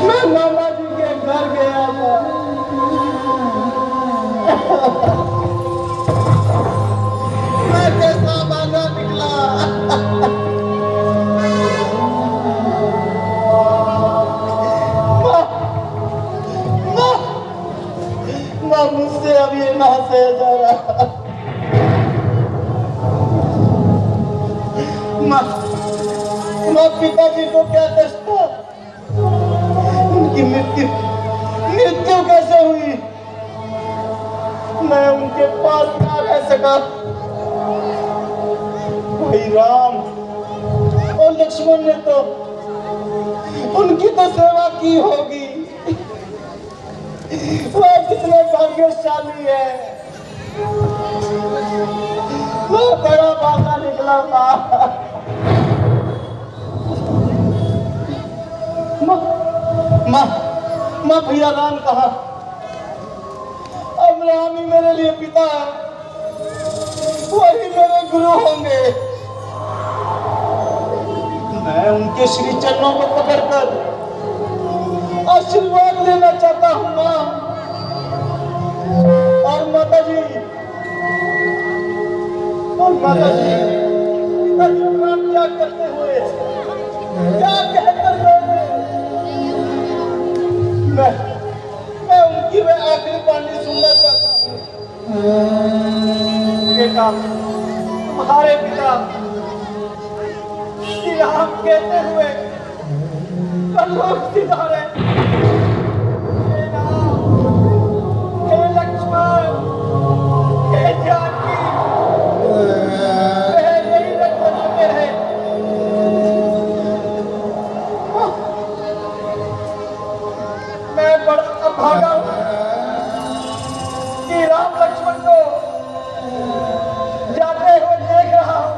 मैं मामा जी के घर गया था। मैं कैसा भागा निकला। माँ मुझसे अब ये ना सह जा रहा। माँ पिताजी को क्या कष्ट था? उनकी मृत्यु कैसे हुई? मैं उनके पास ना रह सका। भाई राम और लक्ष्मण ने तो उनकी तो सेवा की होगी। वह कितने भाग्यशाली है। मैं बड़ा भागा निकला था। माँ भैया राम कहा? अब राम ही मेरे लिए पिता है, वही मेरे गुरु होंगे। मैं उनके श्री चरणों को पकड़कर आशीर्वाद लेना चाहता हूँ माँ। और माता जी प्राण त्याग करते हुए क्या कहकर गए? मैं उनकी वे आखिरी वाणी सुनना चाहता हूँ। बेटा तुम्हारे पिता श्री राम कहते हुए परलोक सिधारे, हे राम, हे लक्ष्मण, हे जानकी, वे यही रखना में है। मैं बड़ा अभागा हूँ कि राम लक्ष्मण को जाते हुए देख रहा हूँ।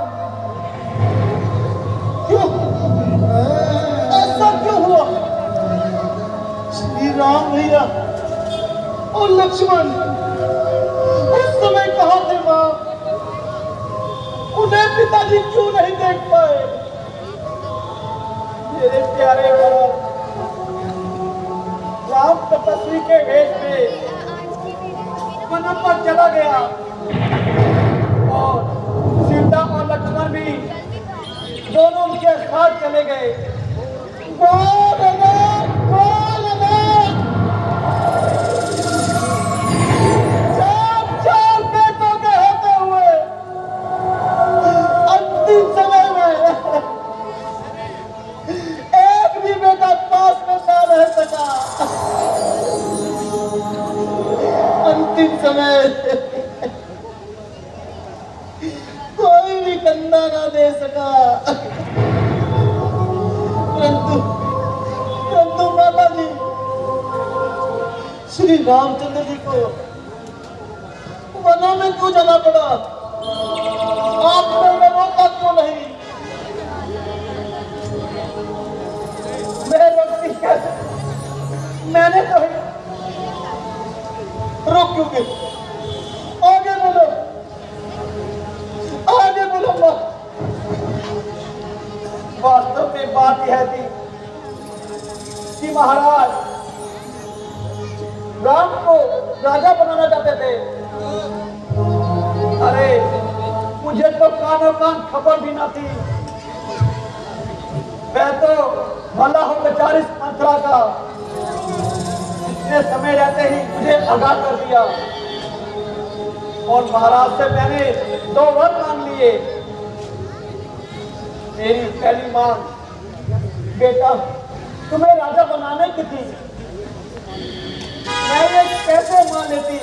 क्यों? ऐसा क्यों और लक्ष्मण उस समय कहाँ थे मां? उन्हें पिताजी क्यों नहीं देख पाए? मेरे प्यारे भरत, राम तपस्वी के वेश में वनों पर चला गया और सीता और लक्ष्मण भी दोनों उनके साथ चले गए। चार बेटों के होते हुए अंतिम समय में एक भी बेटा पास में ना रह सका। अंतिम समय कोई भी कंधा ना दे सका। परंतु माता जी, श्री रामचंद्र जी को वनों में क्यों जाना पड़ा? आपने उन्हें रोका क्यों नहीं? मैं रोकती कैसे? मैंने तो रोक क्यों गई? आगे बोलो, आगे बोलो मां। वास्तव में बात यह थी कि महाराज राम को राजा बनाना चाहते थे। अरे मुझे तो कानों कान खबर भी ना थी। मैं तो भला हूं बेचारी मंत्रा का, इतने समय रहते ही मुझे आगाह कर दिया और महाराज से मैंने 2 वर मांग लिए। मेरी पहली मांग, बेटा तुम्हें राजा बनाने की थी, मैं ये कैसे मान लेती?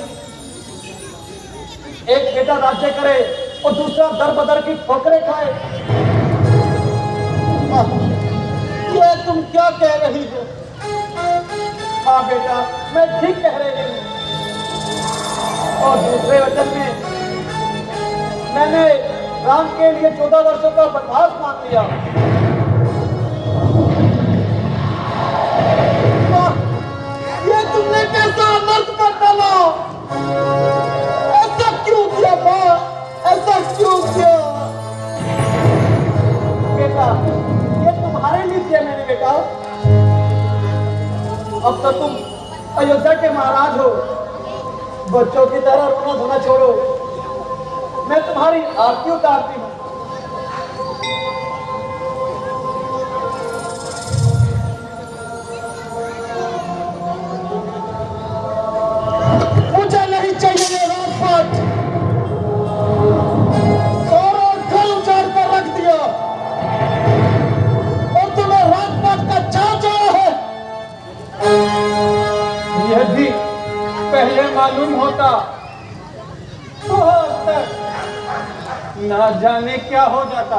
एक बेटा राज्य करे और दूसरा दर बदर की ठोकरें खाए। ये तुम क्या कह रही हो? हाँ बेटा, मैं ठीक कह रही हूँ। और दूसरे वचन में मैंने राम के लिए 14 वर्षों का वनवास मांग लिया। ये तुमने कैसा अनर्थ कर डाला? ऐसा क्यों किया मां? ऐसा क्यों किया? बेटा ये तुम्हारे लिए किया मैंने बेटा। अब तो तुम अयोध्या के महाराज हो, बच्चों की तरह रोना धोना छोड़ो। मैं तुम्हारी आरती उतारती हूँ। मुझे नहीं चाहिए ये राजपाट। और घर उजाड़ कर रख दिया और तुम्हें राजपाट का चाव चढ़ा है। यदि पहले मालूम होता तो आज तक ना जाने क्या हो जाता।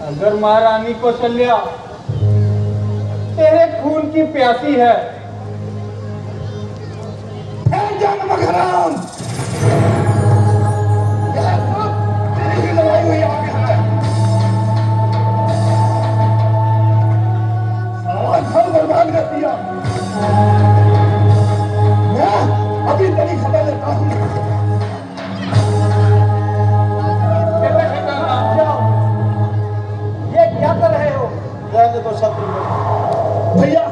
अगर महारानी कौशल्या तेरे खून की प्यासी है, मगराम तेरी लड़ाई हुई आगे है। सारा घर बर्बाद कर दिया। मैं अभी तेरी खबर लेता हूँ। ये क्या कर रहे हो? रहने दो शत्रु भैया,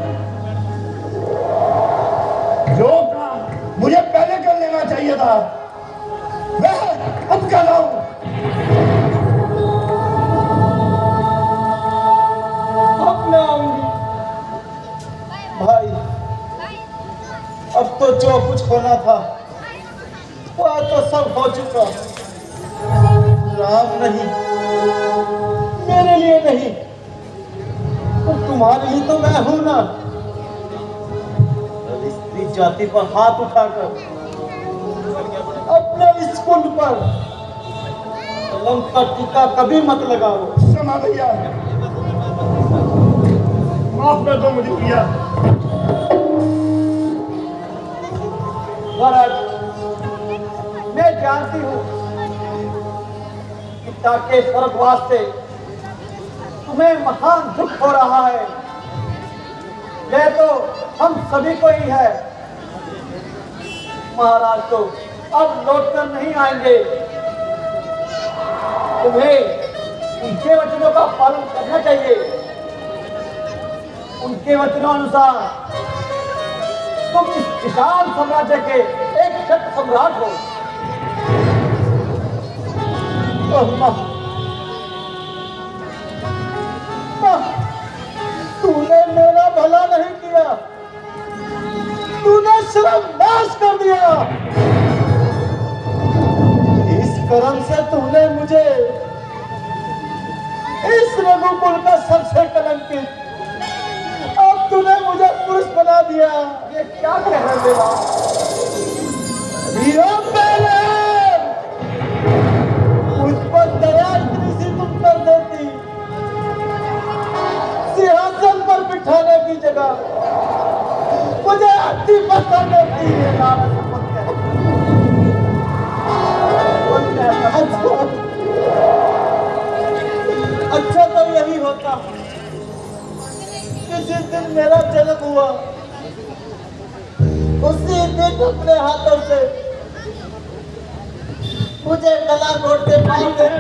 जो काम मुझे पहले कर लेना चाहिए था वह अब कर रहा हूं। अब मैं आऊंगी। भाई अब तो जो कुछ होना था वह तो सब हो चुका। राम नहीं, मेरे लिए नहीं, पर तुम्हारे लिए तो मैं हूं ना। स्त्री जाति पर हाथ उठाकर अपने इस कुंड पर कलंक का टीका कभी मत लगाओ। क्षमा भैया, माफ कर दो मुझे भैया। मैं जानती हूँ कि ताके स्वर्गवास से तुम्हें महान दुख हो रहा है। यह तो हम सभी को ही है। महाराज तो अब लौटकर नहीं आएंगे। तुम्हें उनके वचनों का पालन करना चाहिए। उनके वचनों अनुसार तुम इस विशाल साम्राज्य के एक शक्त सम्राट हो। तूने मेरा भला नहीं किया, तूने सिर्फ नाश कर दिया। इस कर्म से तूने मुझे इस रघुकुल का सबसे कलंकित, अब तूने मुझे पुरुष बना दिया। ये क्या कह रहे हो? मुझ पर दया इतनी सी तुम कर देती, सिंहासन पर बिठाने की जगह मुझे अति पकड़ देती है। अच्छा तो यही होता कि जिस दिन मेरा जन्म हुआ उसी दिन अपने हाथों से मुझे गला घोट के मार मेरे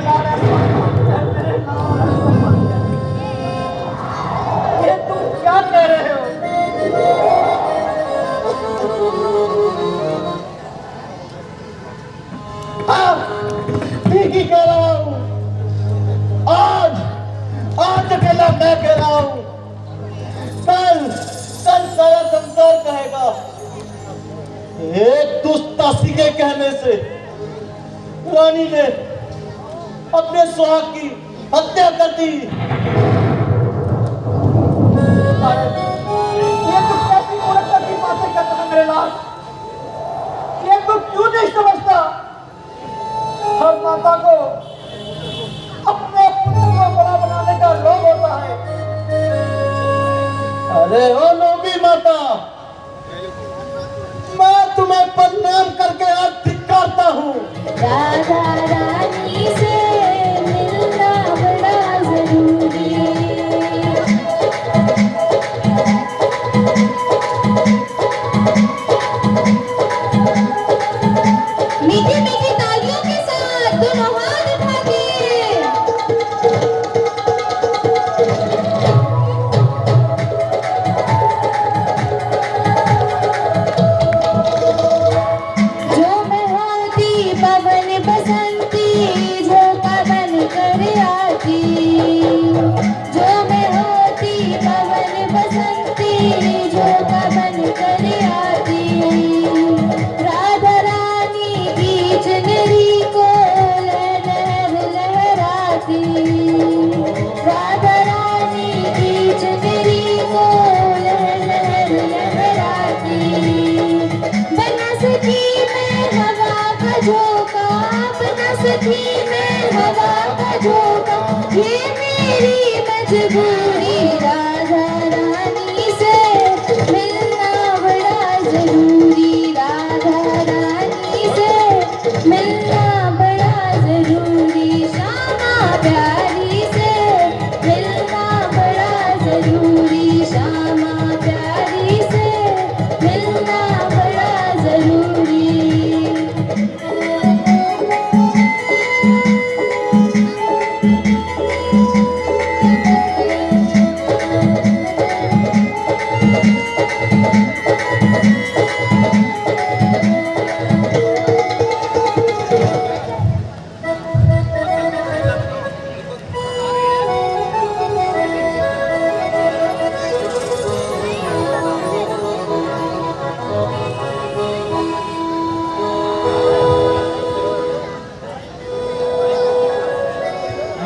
ये तुम क्या कह रहे हो? ठीक ही कह रहा हूँ। आज अकेला मैं कह रहा हूँ, कल सारा संसार कहेगा। एक दुस्तासी के कहने से रानी ने अपने सुहाग की हत्या कर दी। ये तो कैसी मूर्खता की बातें करता है मेरे लाल? ये तो क्यों नहीं समझता? हर माता को अपने पुत्र को बड़ा बनाने का लोभ होता है। अरे ओ लोभी माता, मैं तुम्हें प्रणाम करके आज धिक्कारता हूँ। राधा रानी से मिलना बड़ा जरूरी। मीठी मीठी तालियों के साथ दोनों हाथ उठा के ये मेरी मजबूरी। राधा रानी से मिलना बड़ा जरूरी। राधा रानी से मिलना बड़ा जरूरी। श्यामा प्यारी से मिलना बड़ा जरूरी। श्यामा प्यारी से मिलना बड़ा जरूरी।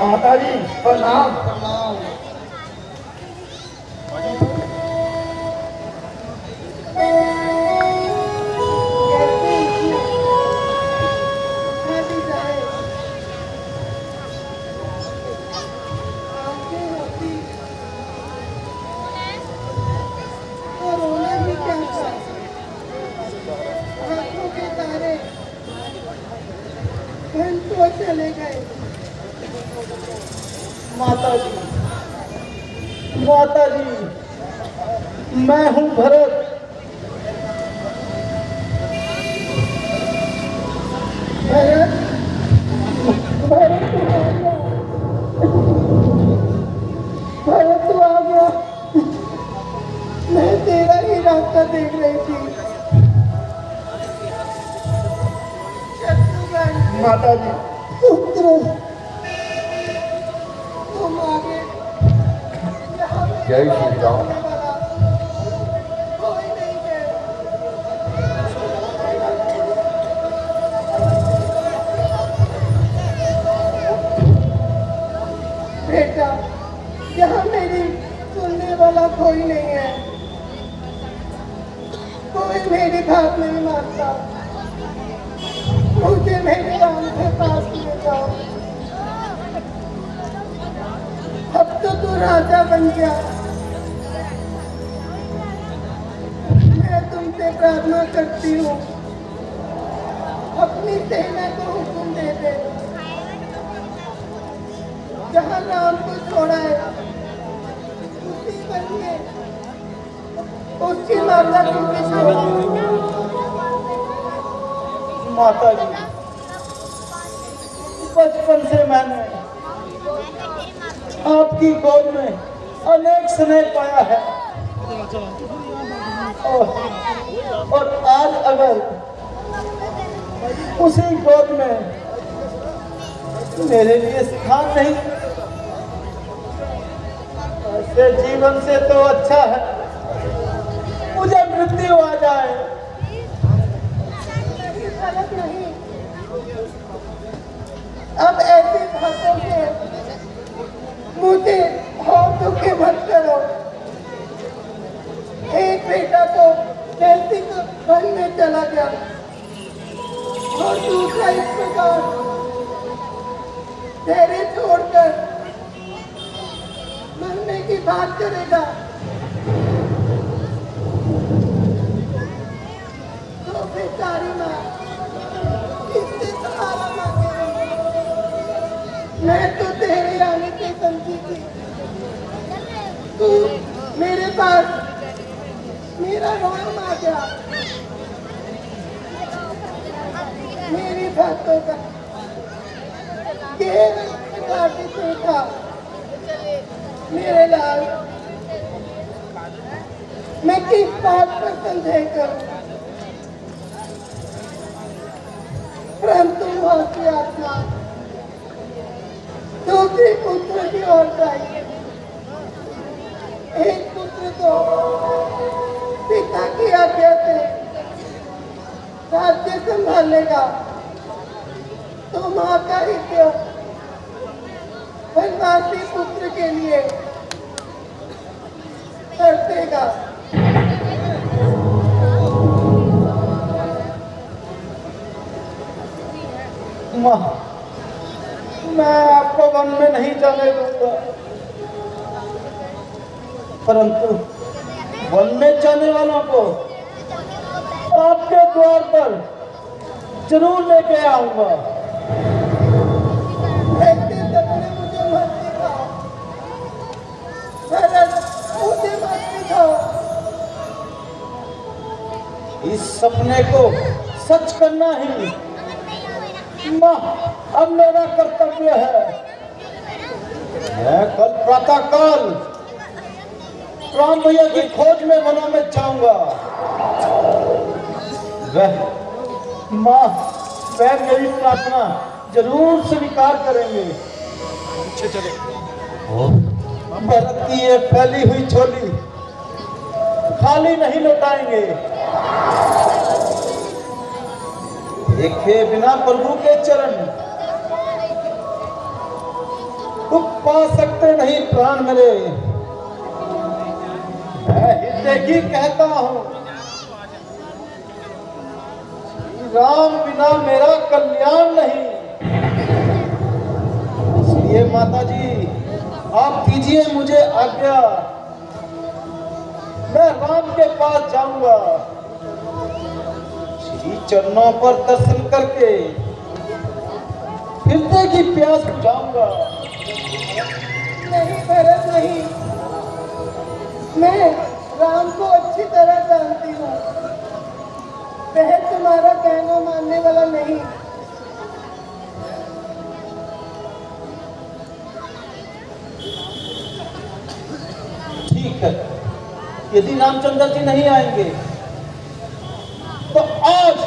माता जी प्रणाम। चले गए। माता जी, माता जी, मैं हूँ भरत। भरत, भरत तू आ गया। मैं तेरा ही रास्ता देख रही थी। शत्रुघ्न, माता जी, पुत्र, तुम आगे। जय श्री राम। कोई नहीं है। बेटा, यहाँ मेरी सुनने वाला कोई नहीं है। कोई मेरी बात नहीं मानता। मुझे मेरे राम के पास ले जाओ। अब तो तू राजा बन गया। मैं तुमसे प्रार्थना करती हूँ, अपनी सेना को हुक्म दे दे। जहाँ राम को छोड़ा है उसी बनिए, उसकी माता को भी छोड़ा। माता जी, बचपन से मैंने आपकी गोद में अनेक स्नेह पाया है और आज अगर उसी गोद में मेरे लिए स्थान नहीं, ऐसे जीवन से तो अच्छा है मुझे मृत्यु आ जाए। गलत नहीं। अब ऐसी बातों से मुझे और दुखी मत करो। एक बेटा तो कैसी तो वन में चला गया और दूसरा इस प्रकार तेरे छोड़कर मरने की बात करेगा तो बेचारी माँ किससे सहारा मांगेगी। मैं तो तेरे आने से समझी थी तू मेरे पास मेरा राम आ गया। मेरी बातों का काटे देखा मेरे लाल। मैं किस बात पर संदेह करूं, परंतु वहाँ की आत्मा दूसरे पुत्र की ओर चाहिए। एक पुत्र तो पिता की आज्ञा से राज्य संभालेगा तो माँ का ही क्यों वनवासी पुत्र के लिए तरसेगा। माँ, मैं आपको वन में नहीं जाने दूंगा, परंतु वन में जाने वालों को आपके द्वार पर जरूर लेके आऊंगा। ऐसे सपने मुझे मत दिखाओ भरत, मुझे मत दिखाओ। इस सपने को सच करना ही माँ अब मेरा कर्तव्य है। मैं कल प्रातः काल राम भैया की खोज में वनों में जाऊंगा। माँ वह मेरी प्रार्थना जरूर स्वीकार करेंगे। भरत की ये फैली हुई झोली खाली नहीं लौटाएंगे। देखे बिना प्रभु के चरण दुख पा सकते नहीं प्राण मेरे। मैं हृदय की कहता हूँ, राम बिना मेरा कल्याण नहीं। इसलिए माता जी आप दीजिए मुझे आज्ञा, मैं राम के पास जाऊंगा। श्री चरणों पर दर्शन करके हृदय की प्यास बुझाऊंगा। नहीं भरत नहीं, मैं राम को अच्छी तरह जानती हूँ। वह तुम्हारा कहना मानने वाला नहीं। ठीक है, यदि रामचंद्र जी नहीं आएंगे तो आज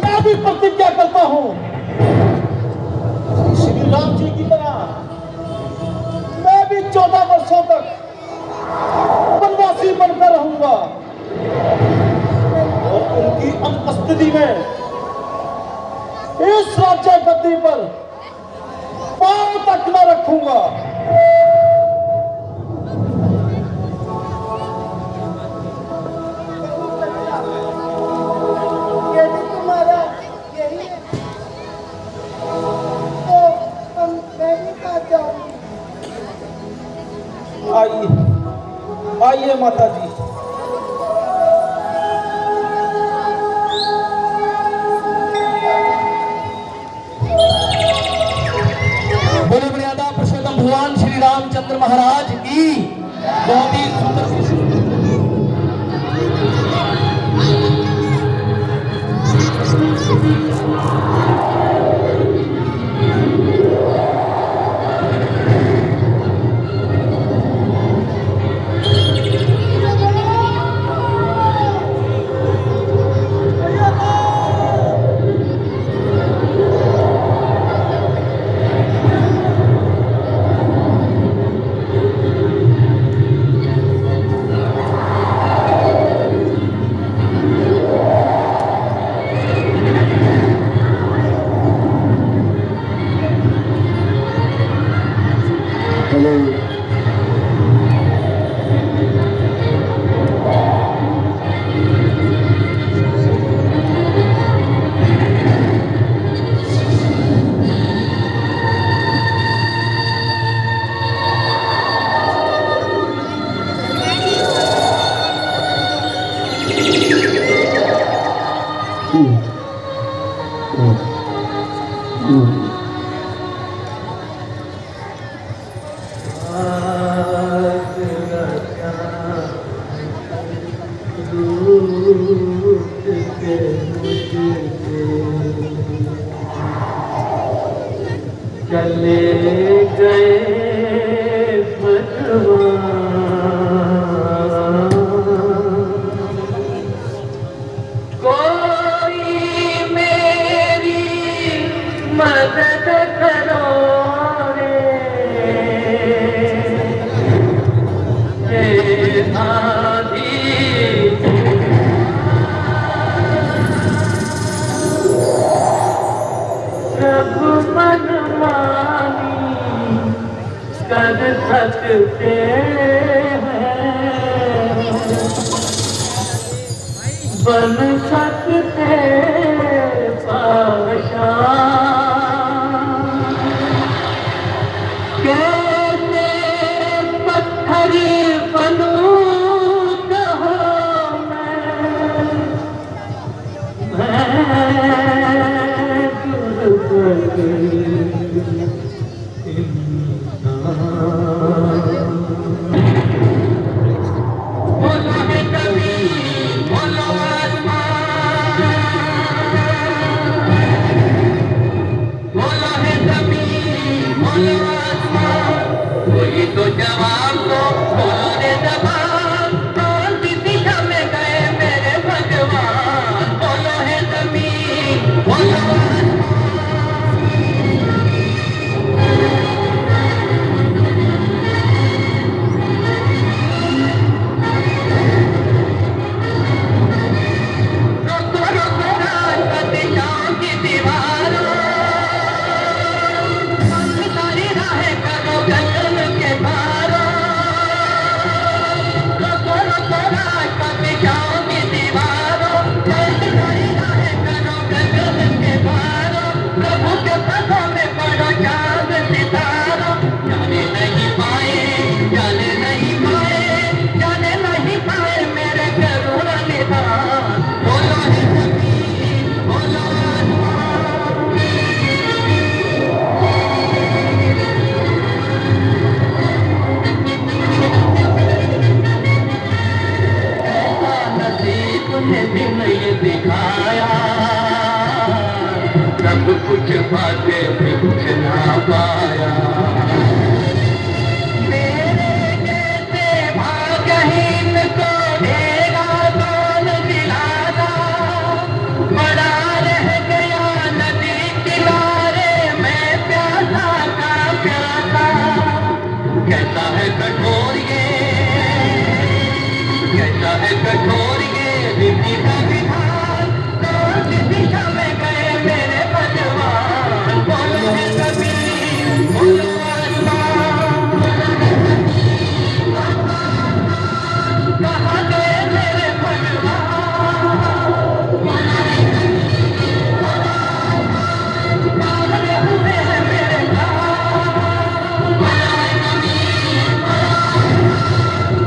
मैं भी प्रतिज्ञा करता हूं श्री राम जी की तरह मैं भी 14 वर्षों तक वनवासी बनकर रहूंगा और उनकी अनुपस्थिति में इस राज्य गद्दी पर पांव तक न रखूंगा। यदि तुम्हारा यही है तो मैं भी खा जाऊंगी। आइए आइए माता जी। बोले मर्यादा पुरुषोत्तम भगवान श्री रामचंद्र महाराज की बहुत ही सुंदर चले गए भगवान कोई मेरी मदद करो रे ये आधी सब मनमानी कर सकते हैं बन सकते पाशान कैसे पत्थर बनूं कहाँ मैं दुर्बल तो जवाब दो बोले जवान कौन सी दिशा में गए मेरे भगवान बोलो है जमीन बोलो दिखाया सब कुछ पाते भी कुछ ना पाया मेरे जैसे भाग ही है कठोर ये, कहता है कठोर ये विधि का विधान। कौन सी दिशा में गए मेरे भगवान, बोलो है कबीर बोलो आसमान। कहाँ गए मेरे भगवान, बावले हुए हैं मेरे काम।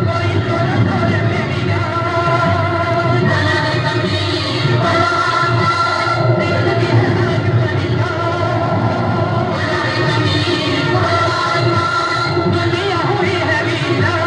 कोई थोड़ा थोड़े मेरी जान, जिंदगी है आज परेशान, दुनिया हुई है वीरान।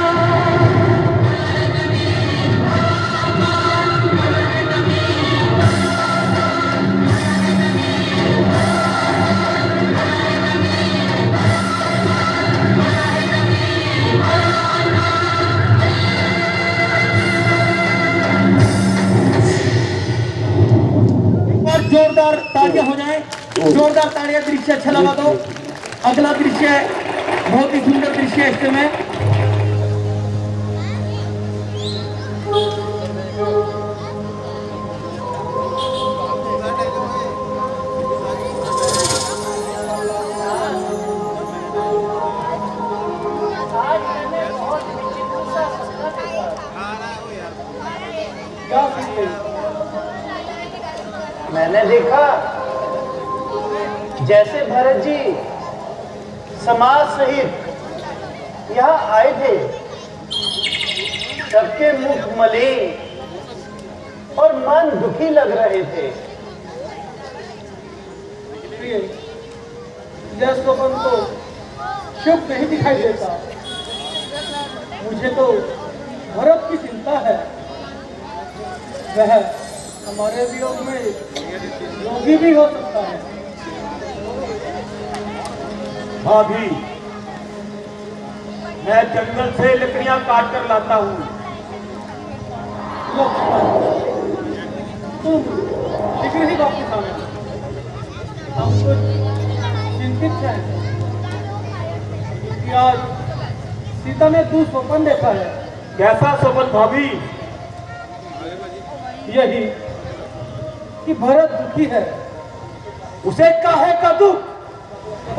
और जोरदार तालियां हो जाए, जोरदार तालियां। दृश्य अच्छा लगा तो अगला दृश्य बहुत ही सुंदर दृश्य है इसमें। मैंने देखा जैसे भरत जी समाज सहित यहाँ आए थे, सबके मुख मलिन और मन दुखी लग रहे थे। यह स्वप्न तो शुभ नहीं दिखाई देता। मुझे तो भरत की चिंता है, वह हमारे वियोग में रोगी भी हो सकता है। भाभी, मैं जंगल से लकड़ियां काट कर लाता हूँ। तुम शीघ्र ही वापस आना। हम कुछ चिंतित हैं कि आज सीता ने दुस्वप्न देखा है। कैसा स्वप्न भाभी? यही कि भरत दुखी है। उसे काहे का दुख?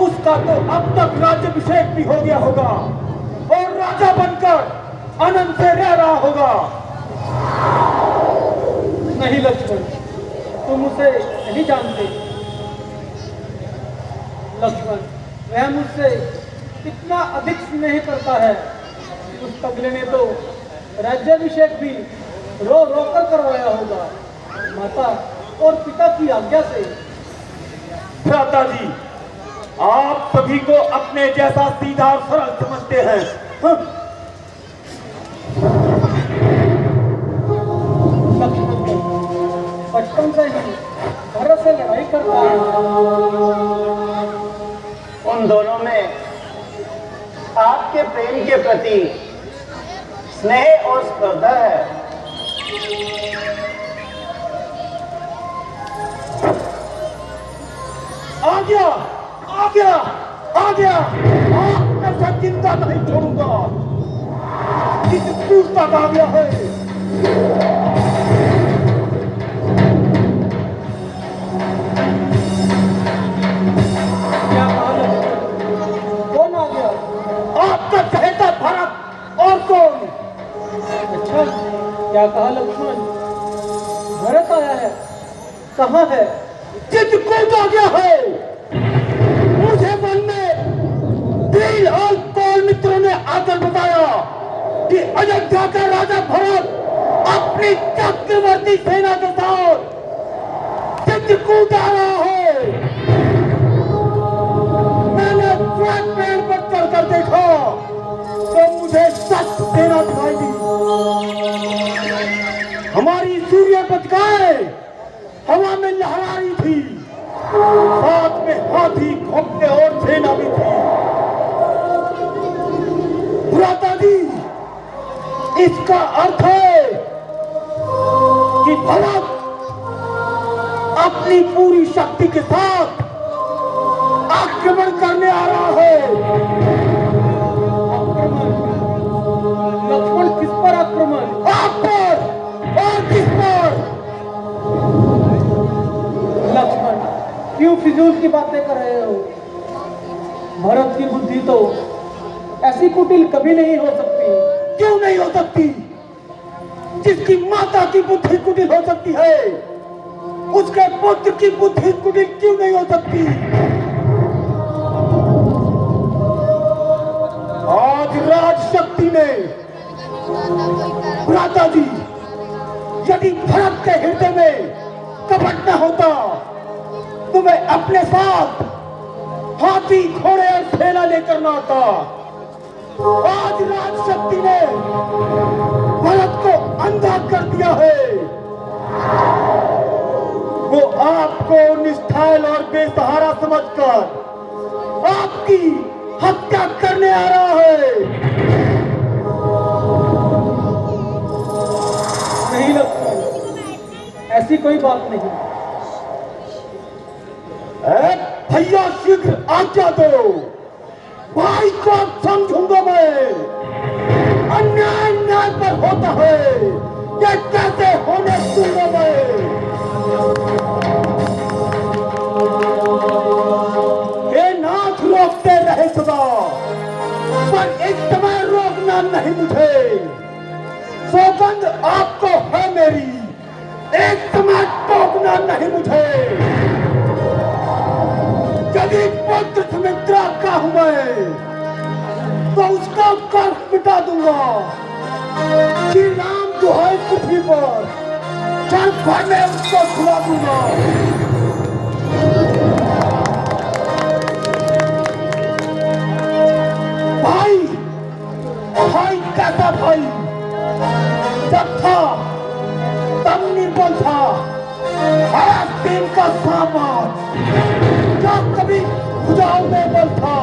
उसका तो अब तक राज्याभिषेक भी हो गया होगा और राजा बनकर आनंद से रह रहा होगा। नहीं लक्ष्मण, तुम उसे नहीं जानते। लक्ष्मण, वह मुझसे इतना अधिक स्नेह करता है। उस पगले ने तो राज्याभिषेक भी रो रो कर करवाया होगा, माता और पिता की आज्ञा से। भ्राता जी, आप सभी को अपने जैसा सीधा और सरल समझते हैं। लक्ष्मण को बचपन से ही भरत से लड़ाई करता है। उन दोनों में आपके प्रेम के प्रति स्नेह और स्पर्धा है। आ गया, आ गया, आ गया। मैं चिंता नहीं छोड़ूंगा। किस दूर तक आ गया है? क्या कहा लक्ष्मण? कौन आ गया? आपका चहेता भरत, और कौन? अच्छा, क्या कहा लक्ष्मण? भरत आया है? कहाँ है? चित्रकूट आ गया है। मुझे मन में दिल और कौल मित्रों ने आकर बताया कि अयोध्या का राजा भरत अपनी चक्रवर्ती सेना के साथ चित्रकूट आ रहा है। मैंने स्वयं पेड़ पर चढ़कर देखा तो मुझे सच सेना दिखाई दी। हमारी सूर्य पताकाएं हवा में लहरा रही थी, साथ में हाथी घोड़े और सेना भी थी। भ्राता जी, इसका अर्थ है कि भरत अपनी पूरी शक्ति के साथ आक्रमण करने आ रहा है। आक्रमण? फालतू की बातें कर रहे हो। भरत की बुद्धि तो ऐसी कुटिल कभी नहीं हो सकती। क्यों नहीं हो सकती? जिसकी माता की बुद्धि कुटिल हो सकती है, उसके पुत्र की बुद्धि कुटिल क्यों नहीं हो सकती? आज राज शक्ति ने भ्राता जी, यदि भरत के हृदय में कपट न होता तो मैं अपने साथ हाथी घोड़े और सेना लेकर न आता। आज राज शक्ति ने भरत को अंधा कर दिया है। वो आपको निष्ठाल और बेसहारा समझकर आपकी हत्या करने आ रहा है। नहीं लक्ष्मण, ऐसी कोई बात नहीं। भैया शीघ्र आज्ञा दो, भाई को अब समझूंगा मैं। अन्याय न्याय पर होता है, ये कैसे होने दूंगा मैं। हे नाथ, रोकते रहे सदा, पर एक समय रोकना नहीं मुझे। सौगंध आपको है मेरी, एक समय टोकना नहीं मुझे। यदि पुत्र सुमित्रा का हूं मैं, तो उसका कर्म मिटा दूंगा। श्री राम दुहाई पृथ्वी पर क्षण भर में उसको छुड़ा दूंगा। भाई, भाई कैसा भाई? जब था तब निर्बल था, आस्तीन का सामान जब कभी खुदाओं में बल था।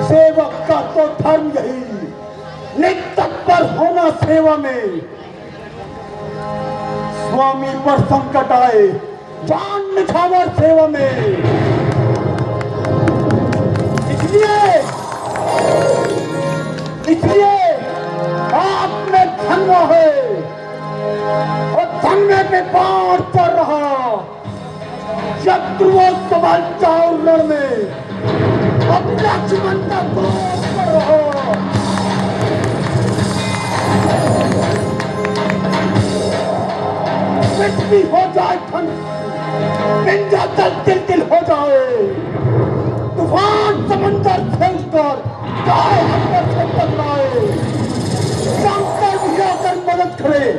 सेवक का तो धर्म यही, नित्य तत्पर होना सेवा में। स्वामी पर संकट आए, जान निछावर सेवा में। इसलिए आप में धन्य है और धन्य में बाढ़ चढ़ रहा। शत्रुओं सवाल चाओ रण में, अब लक्ष्मण का क्रोध कर रहा। पृथ्वी हो जाए ठंड, पिंजा तल तिल तिल हो जाए। तूफान समंदर फेंककर चाहे अंदर से टकराए। शंकर भी आकर मदद करे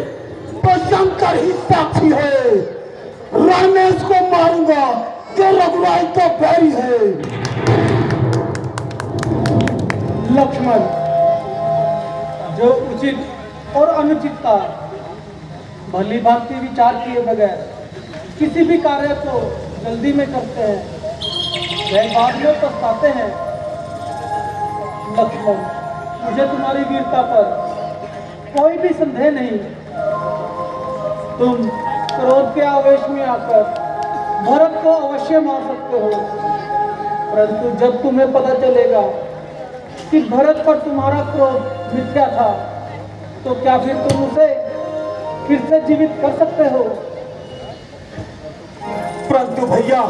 तो शंकर ही साक्षी है। रण में उसको मारूंगा जो रघुराई का बैरी है। लक्ष्मण, जो उचित और अनुचित का भली भांति विचार किए बगैर किसी भी कार्य को जल्दी में करते हैं, वह बाद में पछताते हैं। लक्ष्मण, मुझे तुम्हारी वीरता पर कोई भी संदेह नहीं। तुम क्रोध के आवेश में आकर भरत को अवश्य मार सकते हो, परंतु जब तुम्हें पता चलेगा कि भरत पर तुम्हारा क्रोध मिथ्या था, तो क्या फिर तुम उसे फिर से जीवित कर सकते हो? परंतु भैया,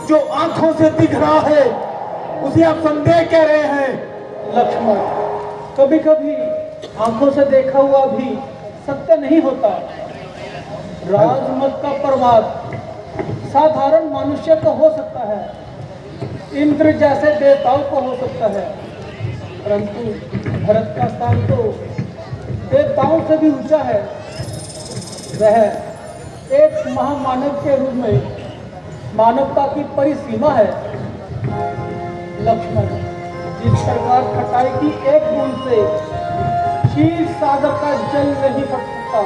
जो आंखों से दिख रहा है उसे आप संदेह कह रहे हैं। लक्ष्मण, कभी कभी आंखों से देखा हुआ भी सत्य नहीं होता। राजमत का प्रभाव साधारण मनुष्य को हो सकता है, इंद्र जैसे देवताओं को हो सकता है, परंतु भरत का स्थान तो देवताओं से भी ऊंचा है। वह एक महामानव के रूप में मानवता की परिसीमा है। लक्ष्मण, जिस प्रकार खटाई की एक बूंद से क्षीर सागर का जल नहीं फट सकता,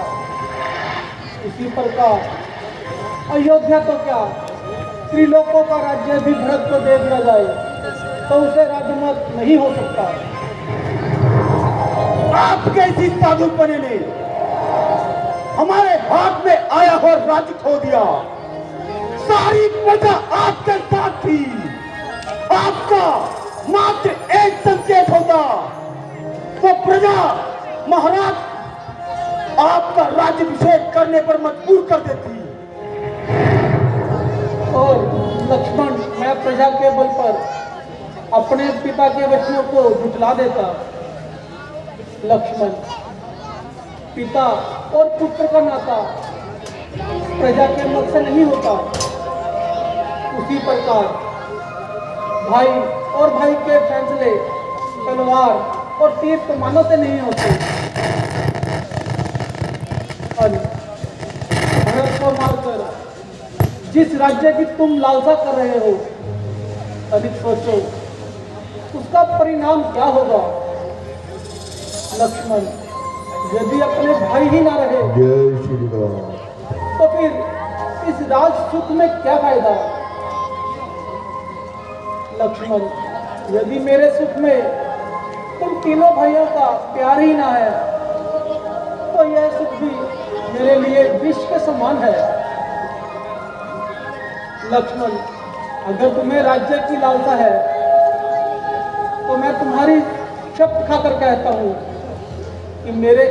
इसी प्रकार अयोध्या तो क्या त्रिलोकों का राज्य भी भरत को दे दिया जाए तो उसे राजमत नहीं हो सकता। आपके इसी साधुपने ने हमारे हाथ में आया हुआ राज्य खो दिया। सारी प्रजा आपके साथ थी। आपका मात्र एक संकेत होता तो प्रजा महाराज आपका राज्याभिषेक करने पर मजबूर कर देती। और लक्ष्मण, मैं प्रजा के बल पर अपने पिता के वचनों को झुठला देता। लक्ष्मण, पिता और पुत्र का नाता प्रजा के मत से नहीं होता, उसी प्रकार भाई और भाई के फैसले तलवार और तीर कमानों से नहीं होते। भरत को मारकर जिस राज्य की तुम लालसा कर रहे हो, अभी सोचो उसका परिणाम क्या होगा। लक्ष्मण, यदि अपने भाई ही ना रहे तो फिर इस राज सुख में क्या फायदा। लक्ष्मण, यदि मेरे सुख में तुम तीनों भाइयों का प्यार ही ना है तो यह सुख भी मेरे लिए विष के समान है। लक्ष्मण, अगर तुम्हें राज्य की लालसा है तो मैं तुम्हारी शपथ खाकर कहता हूं कि मेरे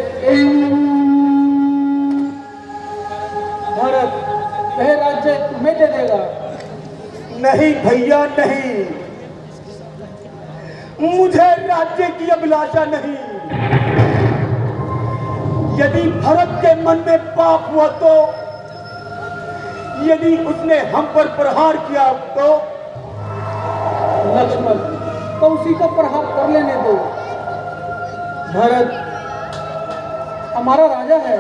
भरत वह राज्य तुम्हें दे देगा। नहीं भैया नहीं, मुझे राज्य की अभिलाषा नहीं। यदि भरत के मन में पाप हुआ तो, यदि उसने हम पर प्रहार किया तो। लक्ष्मण, तो उसी को प्रहार कर लेने दो। भरत हमारा राजा है,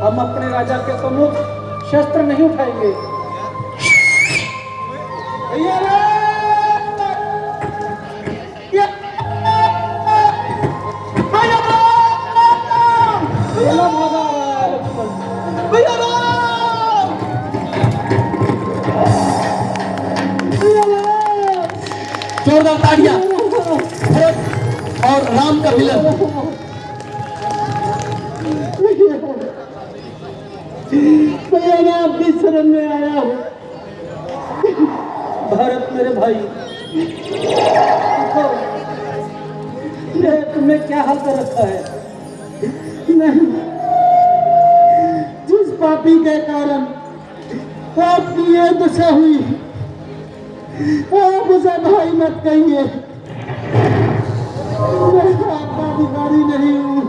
हम अपने राजा के सम्मुख शस्त्र नहीं उठाएंगे। जोरदार तालियां भरत और राम का मिलन। भैया मैं आपकी शरण में आया हूँ। भरत मेरे भाई, तुमने क्या हाल कर रखा है। नहीं, जिस पापी के कारण आपकी ये दशा हुई, आप उसे भाई मत कहिए। मैं आपका अधिकारी नहीं हूँ।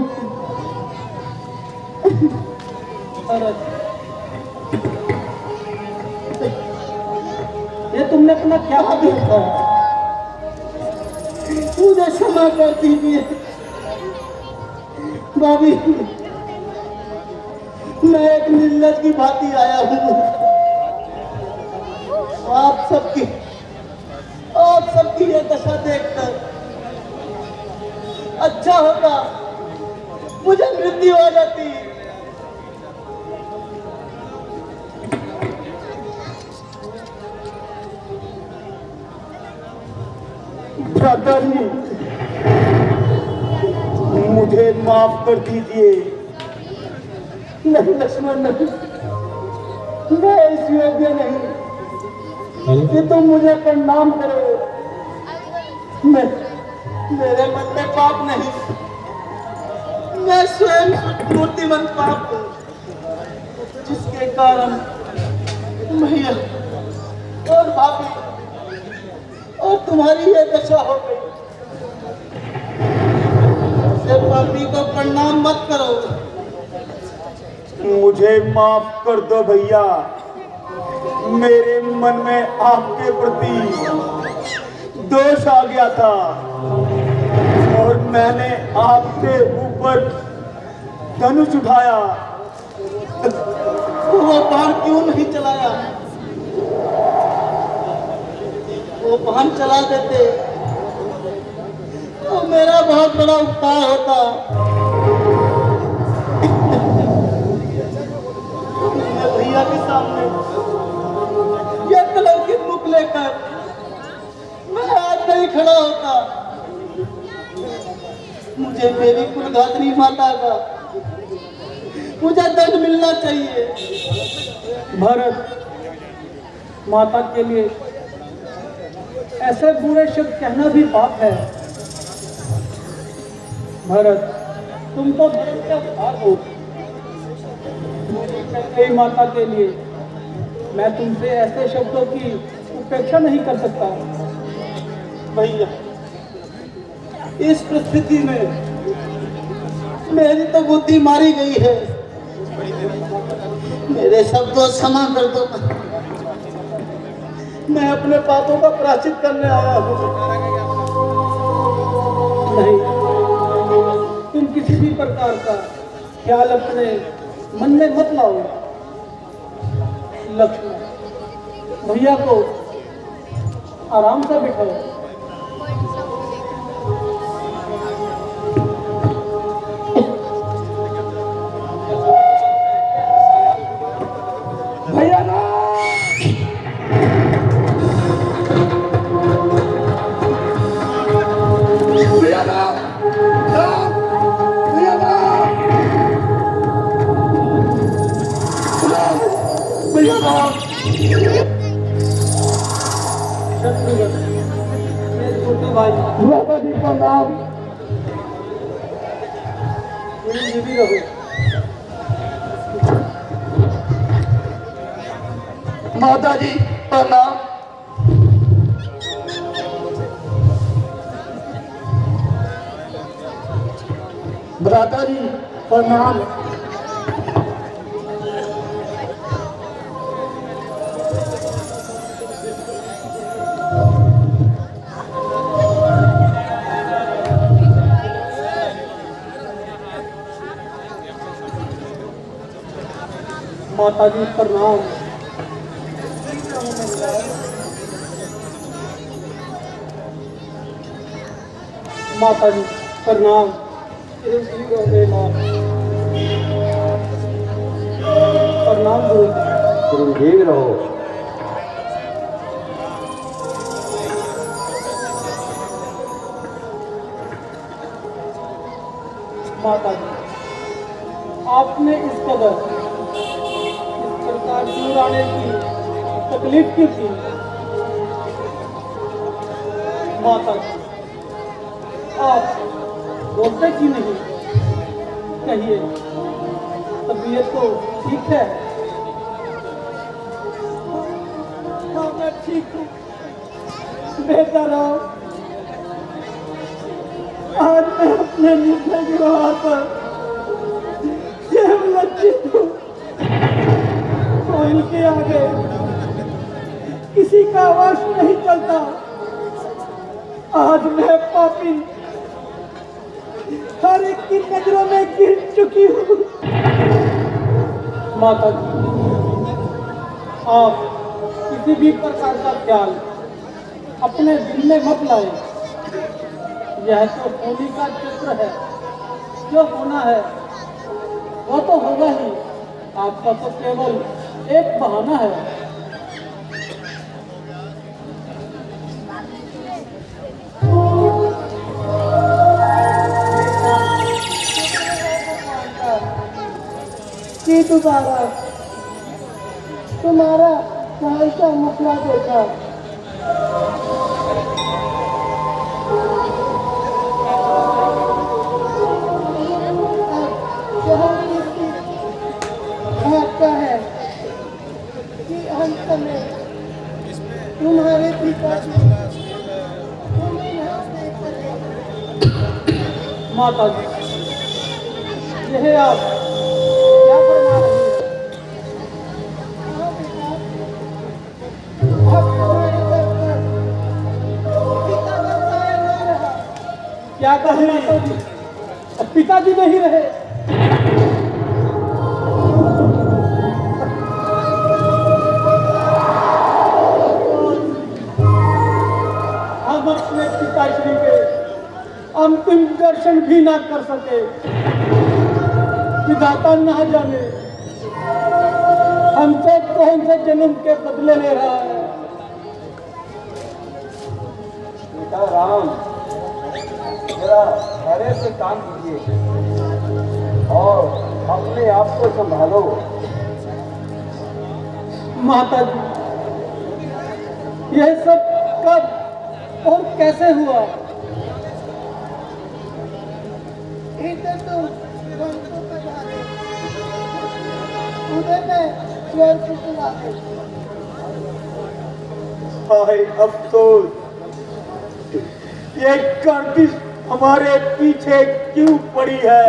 ये तुमने अपना क्या हाथ रखा है। मुझे क्षमा कर दीजिए भाभी, मैं एक निर्लज की भांति आया हूँ। आप सबकी ये दशा देखकर अच्छा होता मुझे मृत्यु हो जाती। भ्राताजी, मुझे माफ कर दीजिए। नहीं लक्ष्मण, नहीं, मैं इस योग्य नहीं कि तुम मुझे प्रणाम करो। मेरे मन में पाप नहीं, मैं स्वयं मूर्तिमंत पाप हूँ, जिसके कारण भैया और भाभी और तुम्हारी ये दशा हो गई। पापी को प्रणाम मत करो। मुझे माफ कर दो भैया, मेरे मन में आपके प्रति दोष आ गया था और मैंने आपके ऊपर धनुष उठाया। वो बाण क्यों नहीं चलाया? वो बाण चला देते तो मेरा बहुत बड़ा उपकार होता। मैं भैया के सामने ये कलंकित मुख लेकर मैं आज नहीं खड़ा होता। मुझे मेरी कुलघातनी माता का मुझे दंड मिलना चाहिए। भरत, माता के लिए ऐसे बुरे शब्द कहना भी पाप है। भरत, तुम तो धर्म के अवतार हो। मेरी माता के लिए मैं तुमसे ऐसे शब्दों की उपेक्षा नहीं कर सकता। भैया, इस परिस्थिति में मेरी तो बुद्धि मारी गई है। मेरे शब्दों क्षमा कर दो। मैं अपने पापों का प्रायश्चित करने आया हूँ। नहीं, तुम किसी भी प्रकार का ख्याल अपने मन में मत लाओ। लक्ष्मण, भैया को आराम से बिठाओ। भैया ना, भैया ना, भैया ना, भैया ना। शत्रुघ्न, मेरे छोटे भाई, माता जी का नाम। जीवी रहो। माता जी प्रणाम। भ्राता जी प्रणाम। माता जी प्रणाम। माता जी प्रणाम। प्रणाम गुरु। चिरंजीवी रहो। माता जी, आपने इस कदर इस प्रकार दूर आने की तकलीफ की थी। माता जी, आप बोलते क्यों नहीं? कहिए, तबीयत तो ठीक है? हाँ, मैं ठीक हूँ। बेहतर हो। आज मैं अपने निर्णय की राह पर केवल लज्जित हूँ। तो इनके आगे किसी का आवाज नहीं चलता। आज मैं पापी हर एक की नजरों में गिर चुकी हूँ। माता जी, आप किसी भी प्रकार का ख्याल अपने दिल में मत लाए। यह तो होली का चित्र है। जो होना है वो तो होगा ही। आपका तो केवल एक बहाना है। कि दोबारा तुम्हारा भाई का मसला देखा। आपका है कि अंत में तुम्हारे पिता माता जी, यह आप क्या फरमा रही हैं? क्या कहें माता जी? अब पिताजी नहीं रहे। हम अपने पिताश्री के अंतिम दर्शन भी ना कर सके। विधाता ना जाने हमसे कौन से जन्म के बदले ले रहा है। बेटा राम, जरा धैर्य से काम कीजिए और अपने आप को संभालो। माता जी, यह सब कब और कैसे हुआ? इधर तो उधर में स्वर फुसला है। हाय अफसोस, ये गर्दिश हमारे पीछे क्यों पड़ी है।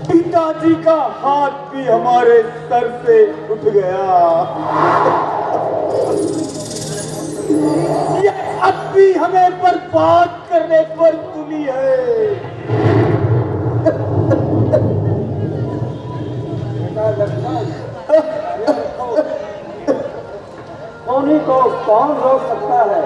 पिताजी का हाथ भी हमारे सर से उठ गया। ये अब भी हमें बर्बाद करने पर तुली है। उन्हीं को कौन रोक सकता है।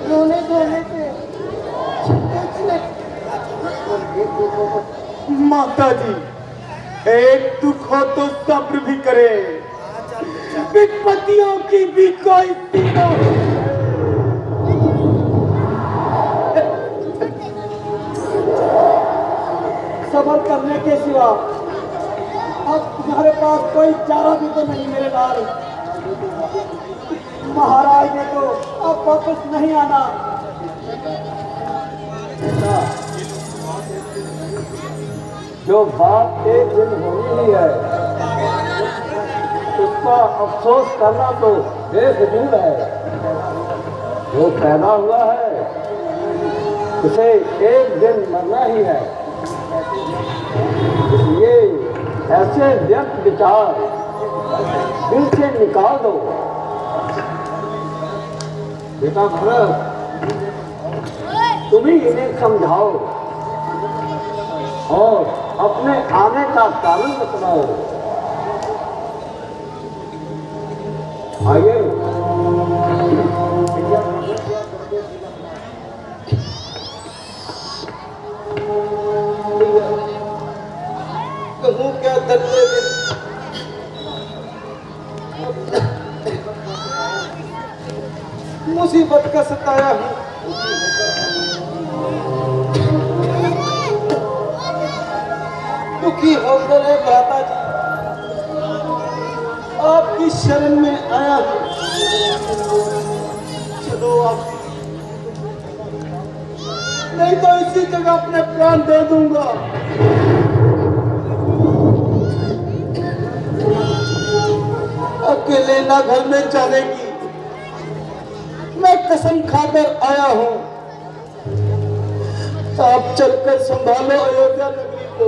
रोने धोने से माता जी, एक दुख हो तो सब्र भी करे, विपत्तियों की भी कोई सीमा हो। सबर करने के सिवा अब तुम्हारे पास कोई चारा भी तो नहीं मेरे लाल। महाराज ने तो अब वापस नहीं आना। जो बात एक दिन होनी ही है, उसका अफसोस करना तो बेफिजूल है। जो पैदा हुआ है उसे एक दिन मरना ही है। इसलिए ऐसे व्यर्थ विचार दिल से निकाल दो। बेटा भरत, तुम ही इन्हें समझाओ और अपने आने का कारण बताओ। आइए। कहूँ क्या दर्द मुसीबत का सताया हूँ। दुखी होकर है भ्राता जी, आपकी शरण में आया हूँ। चलो आप, नहीं तो इसी जगह अपने प्राण दे दूंगा। अकेले ना घर में जानेगी, मैं कसम खाकर आया हूँ। आप चलकर संभालो अयोध्या नगरी को,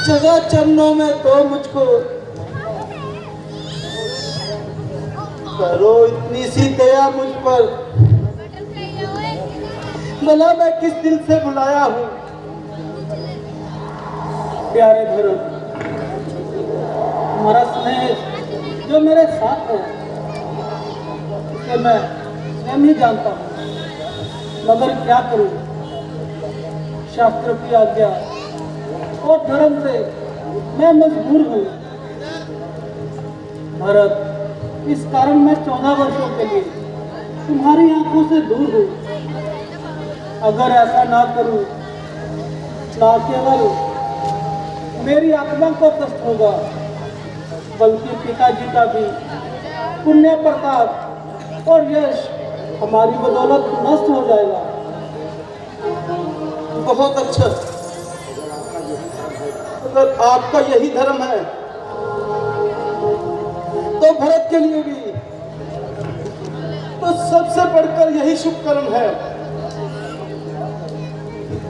जगह चरणों में दो मुझको। करो इतनी सी दया मुझ पर, भला मैं किस दिल से बुलाया हूँ। प्यारे भरत, तुम्हारा स्नेह जो मेरे साथ है उसे मैं स्वयं ही जानता हूँ, मगर क्या करूँ, शास्त्र की आज्ञा और धर्म से मैं मजबूर हूँ। भरत, इस कारण मैं 14 वर्षों के लिए तुम्हारी आंखों से दूर हूँ। अगर ऐसा ना करूँ, ना केवल मेरी आत्मा को कष्ट होगा, बल्कि पिताजी का भी पुण्य प्रताप और यश हमारी बदौलत नष्ट हो जाएगा। बहुत अच्छा, अगर आपका यही धर्म है तो भरत के लिए भी तो सबसे बढ़कर यही शुभ कर्म है।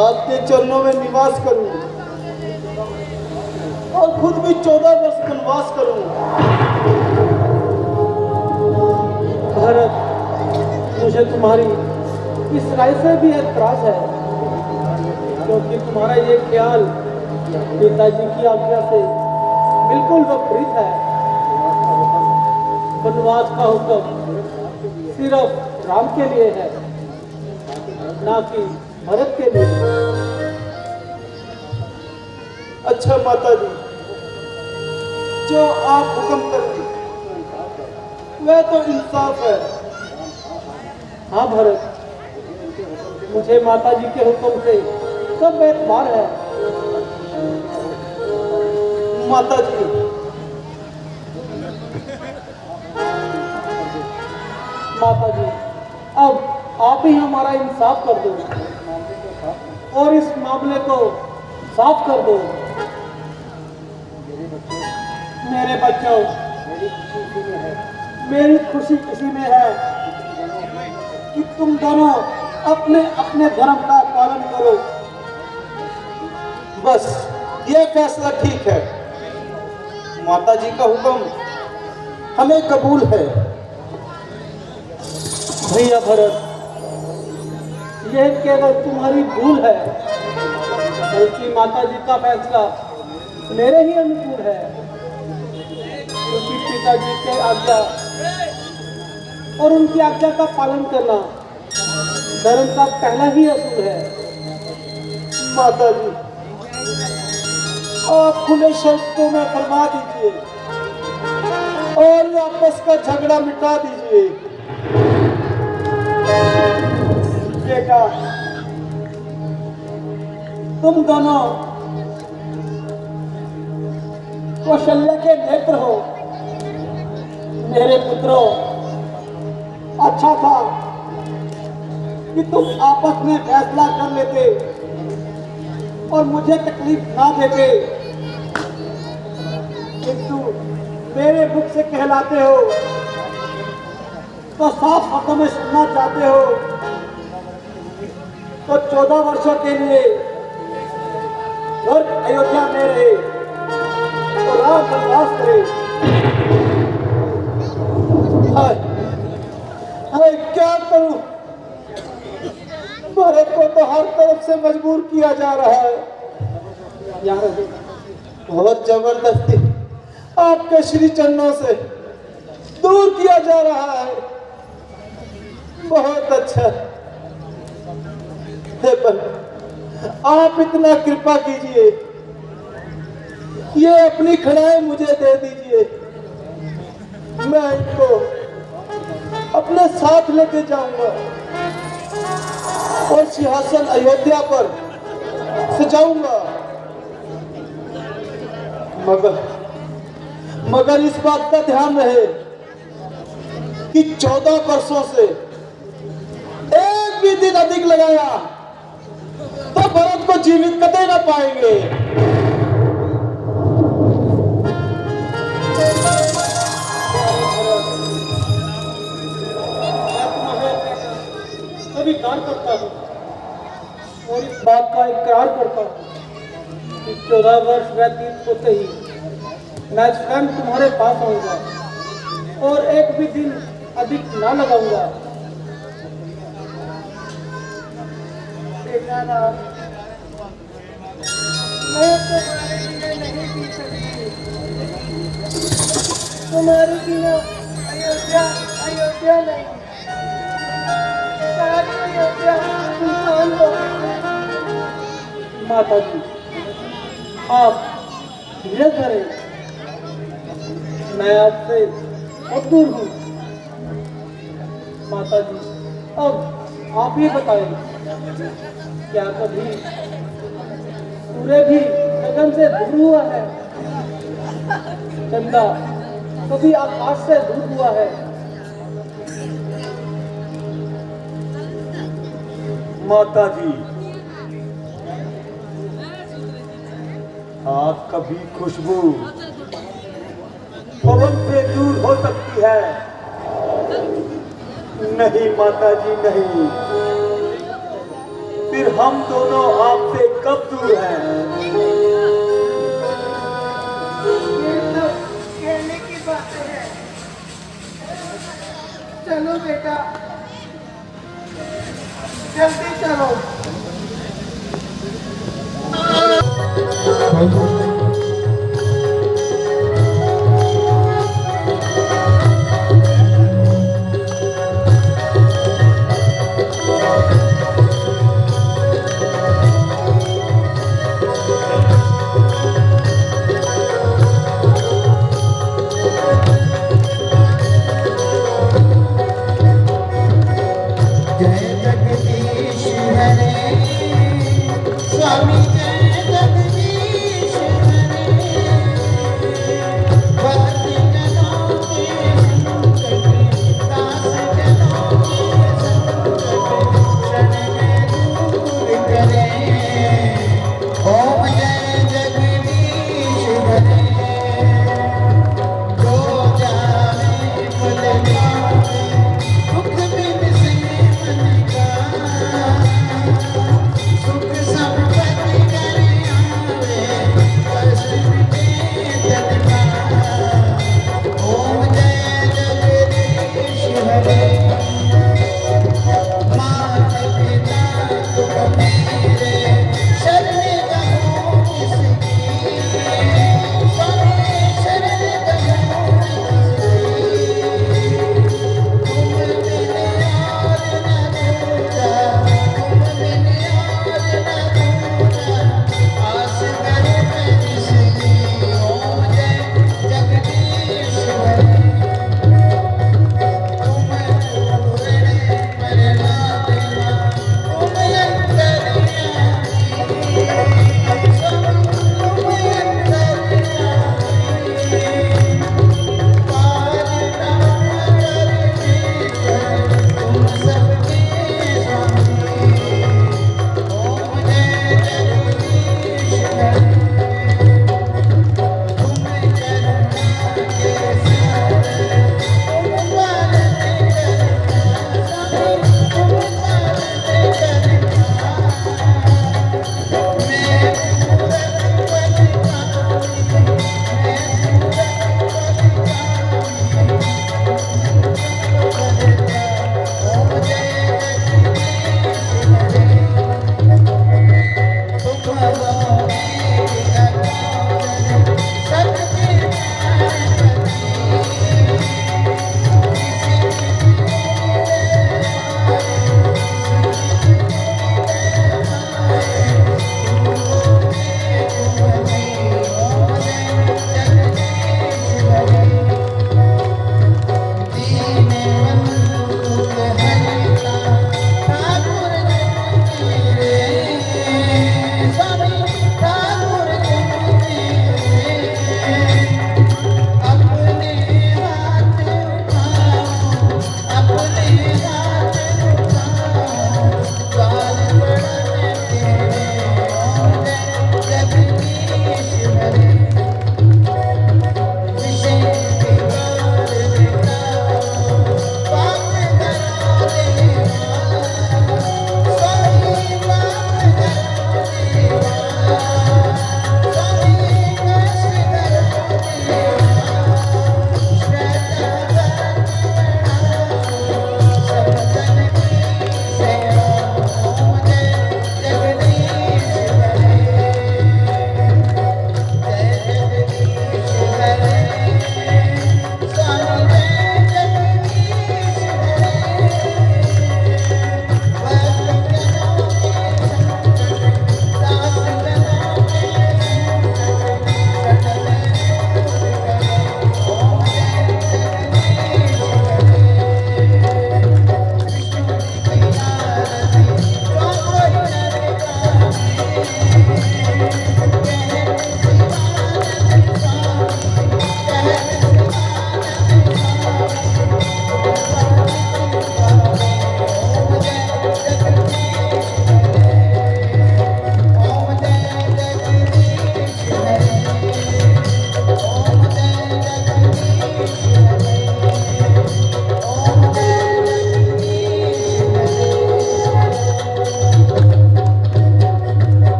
आपके चरणों में निवास करूं और खुद भी 14 वर्ष वनवास करूं। भरत, मुझे तुम्हारी इस राय से भी एतराज है, क्योंकि तुम्हारा ये ख्याल पिताजी की आज्ञा से बिल्कुल विपरीत है। वनवास का हुक्म सिर्फ राम के लिए है, ना कि भरत के लिए। अच्छा माता जी, जो आप हुक्म करती वह तो इंसाफ है। हाँ भरत, मुझे माता जी के हुक्म से सब एतबार है। माता जी, माता जी, अब आप ही हमारा इंसाफ कर दो और इस मामले को साफ कर दो। मेरे बच्चों, मेरी खुशी इसी में है कि तुम दोनों अपने अपने धर्म का पालन करो। बस ये फैसला ठीक है। माता जी का हुक्म हमें कबूल है। भैया भरत, यह केवल तुम्हारी भूल है, बल्कि माता जी का फैसला मेरे ही अनुकूल है, क्योंकि पिताजी के आज्ञा और उनकी आज्ञा का पालन करना धर्म का पहला ही असूल है। माता जी, आप खुले शब्दों में फरमा दीजिए और आपस का झगड़ा मिटा दीजिए। बेटा, तुम दोनों कौशल्या के नेत्र हो। मेरे पुत्रों, अच्छा था कि तुम आपस में फैसला कर लेते और मुझे तकलीफ ना देते, किंतु मेरे मुख से कहलाते हो तो साफ शब्दों में सुनना चाहते हो तो 14 वर्षों के लिए घर अयोध्या में रहे तो राम वनवास करे। हाय क्या करूं, भरत को तो हर तरफ से मजबूर किया जा रहा है यार, बहुत जबरदस्ती आपके श्री चरणों से दूर किया जा रहा है। बहुत अच्छा है, पर आप इतना कृपा कीजिए, ये अपनी खड़ाएं मुझे दे दीजिए, मैं इनको अपने साथ लेके जाऊंगा और सिंहासन अयोध्या पर सजाऊंगा। मगर इस बात का ध्यान रहे कि 14 वर्षों से एक भी दिन अधिक लगाया तो भरत को जीवित कतई न पाएंगे। स्वीकार करता हूँ और इस बात का इकरार करता हूँ कि 14 वर्ष व्यतीत होते ही मैं स्वयं तुम्हारे पास आऊंगा और एक भी दिन अधिक ना लगाऊंगा। मैं तुम्हारे बिना नहीं जी सकती, तुम्हारे बिना अयोध्या अयोध्या नहीं, माता जी आप धीरे धीरे, मैं आपसे बहुत दूर हूँ। माता जी अब आप ही बताएं, क्या कभी सूर्य भी गगन से दूर हुआ है? चंदा कभी आकाश से दूर हुआ है? माता जी, आपका भी खुशबू पवन से दूर हो सकती है। नहीं माता जी नहीं, फिर हम दोनों आपसे कब दूर हैं? ये तो कहने की बातें हैं। चलो बेटा, जल्दी चलो।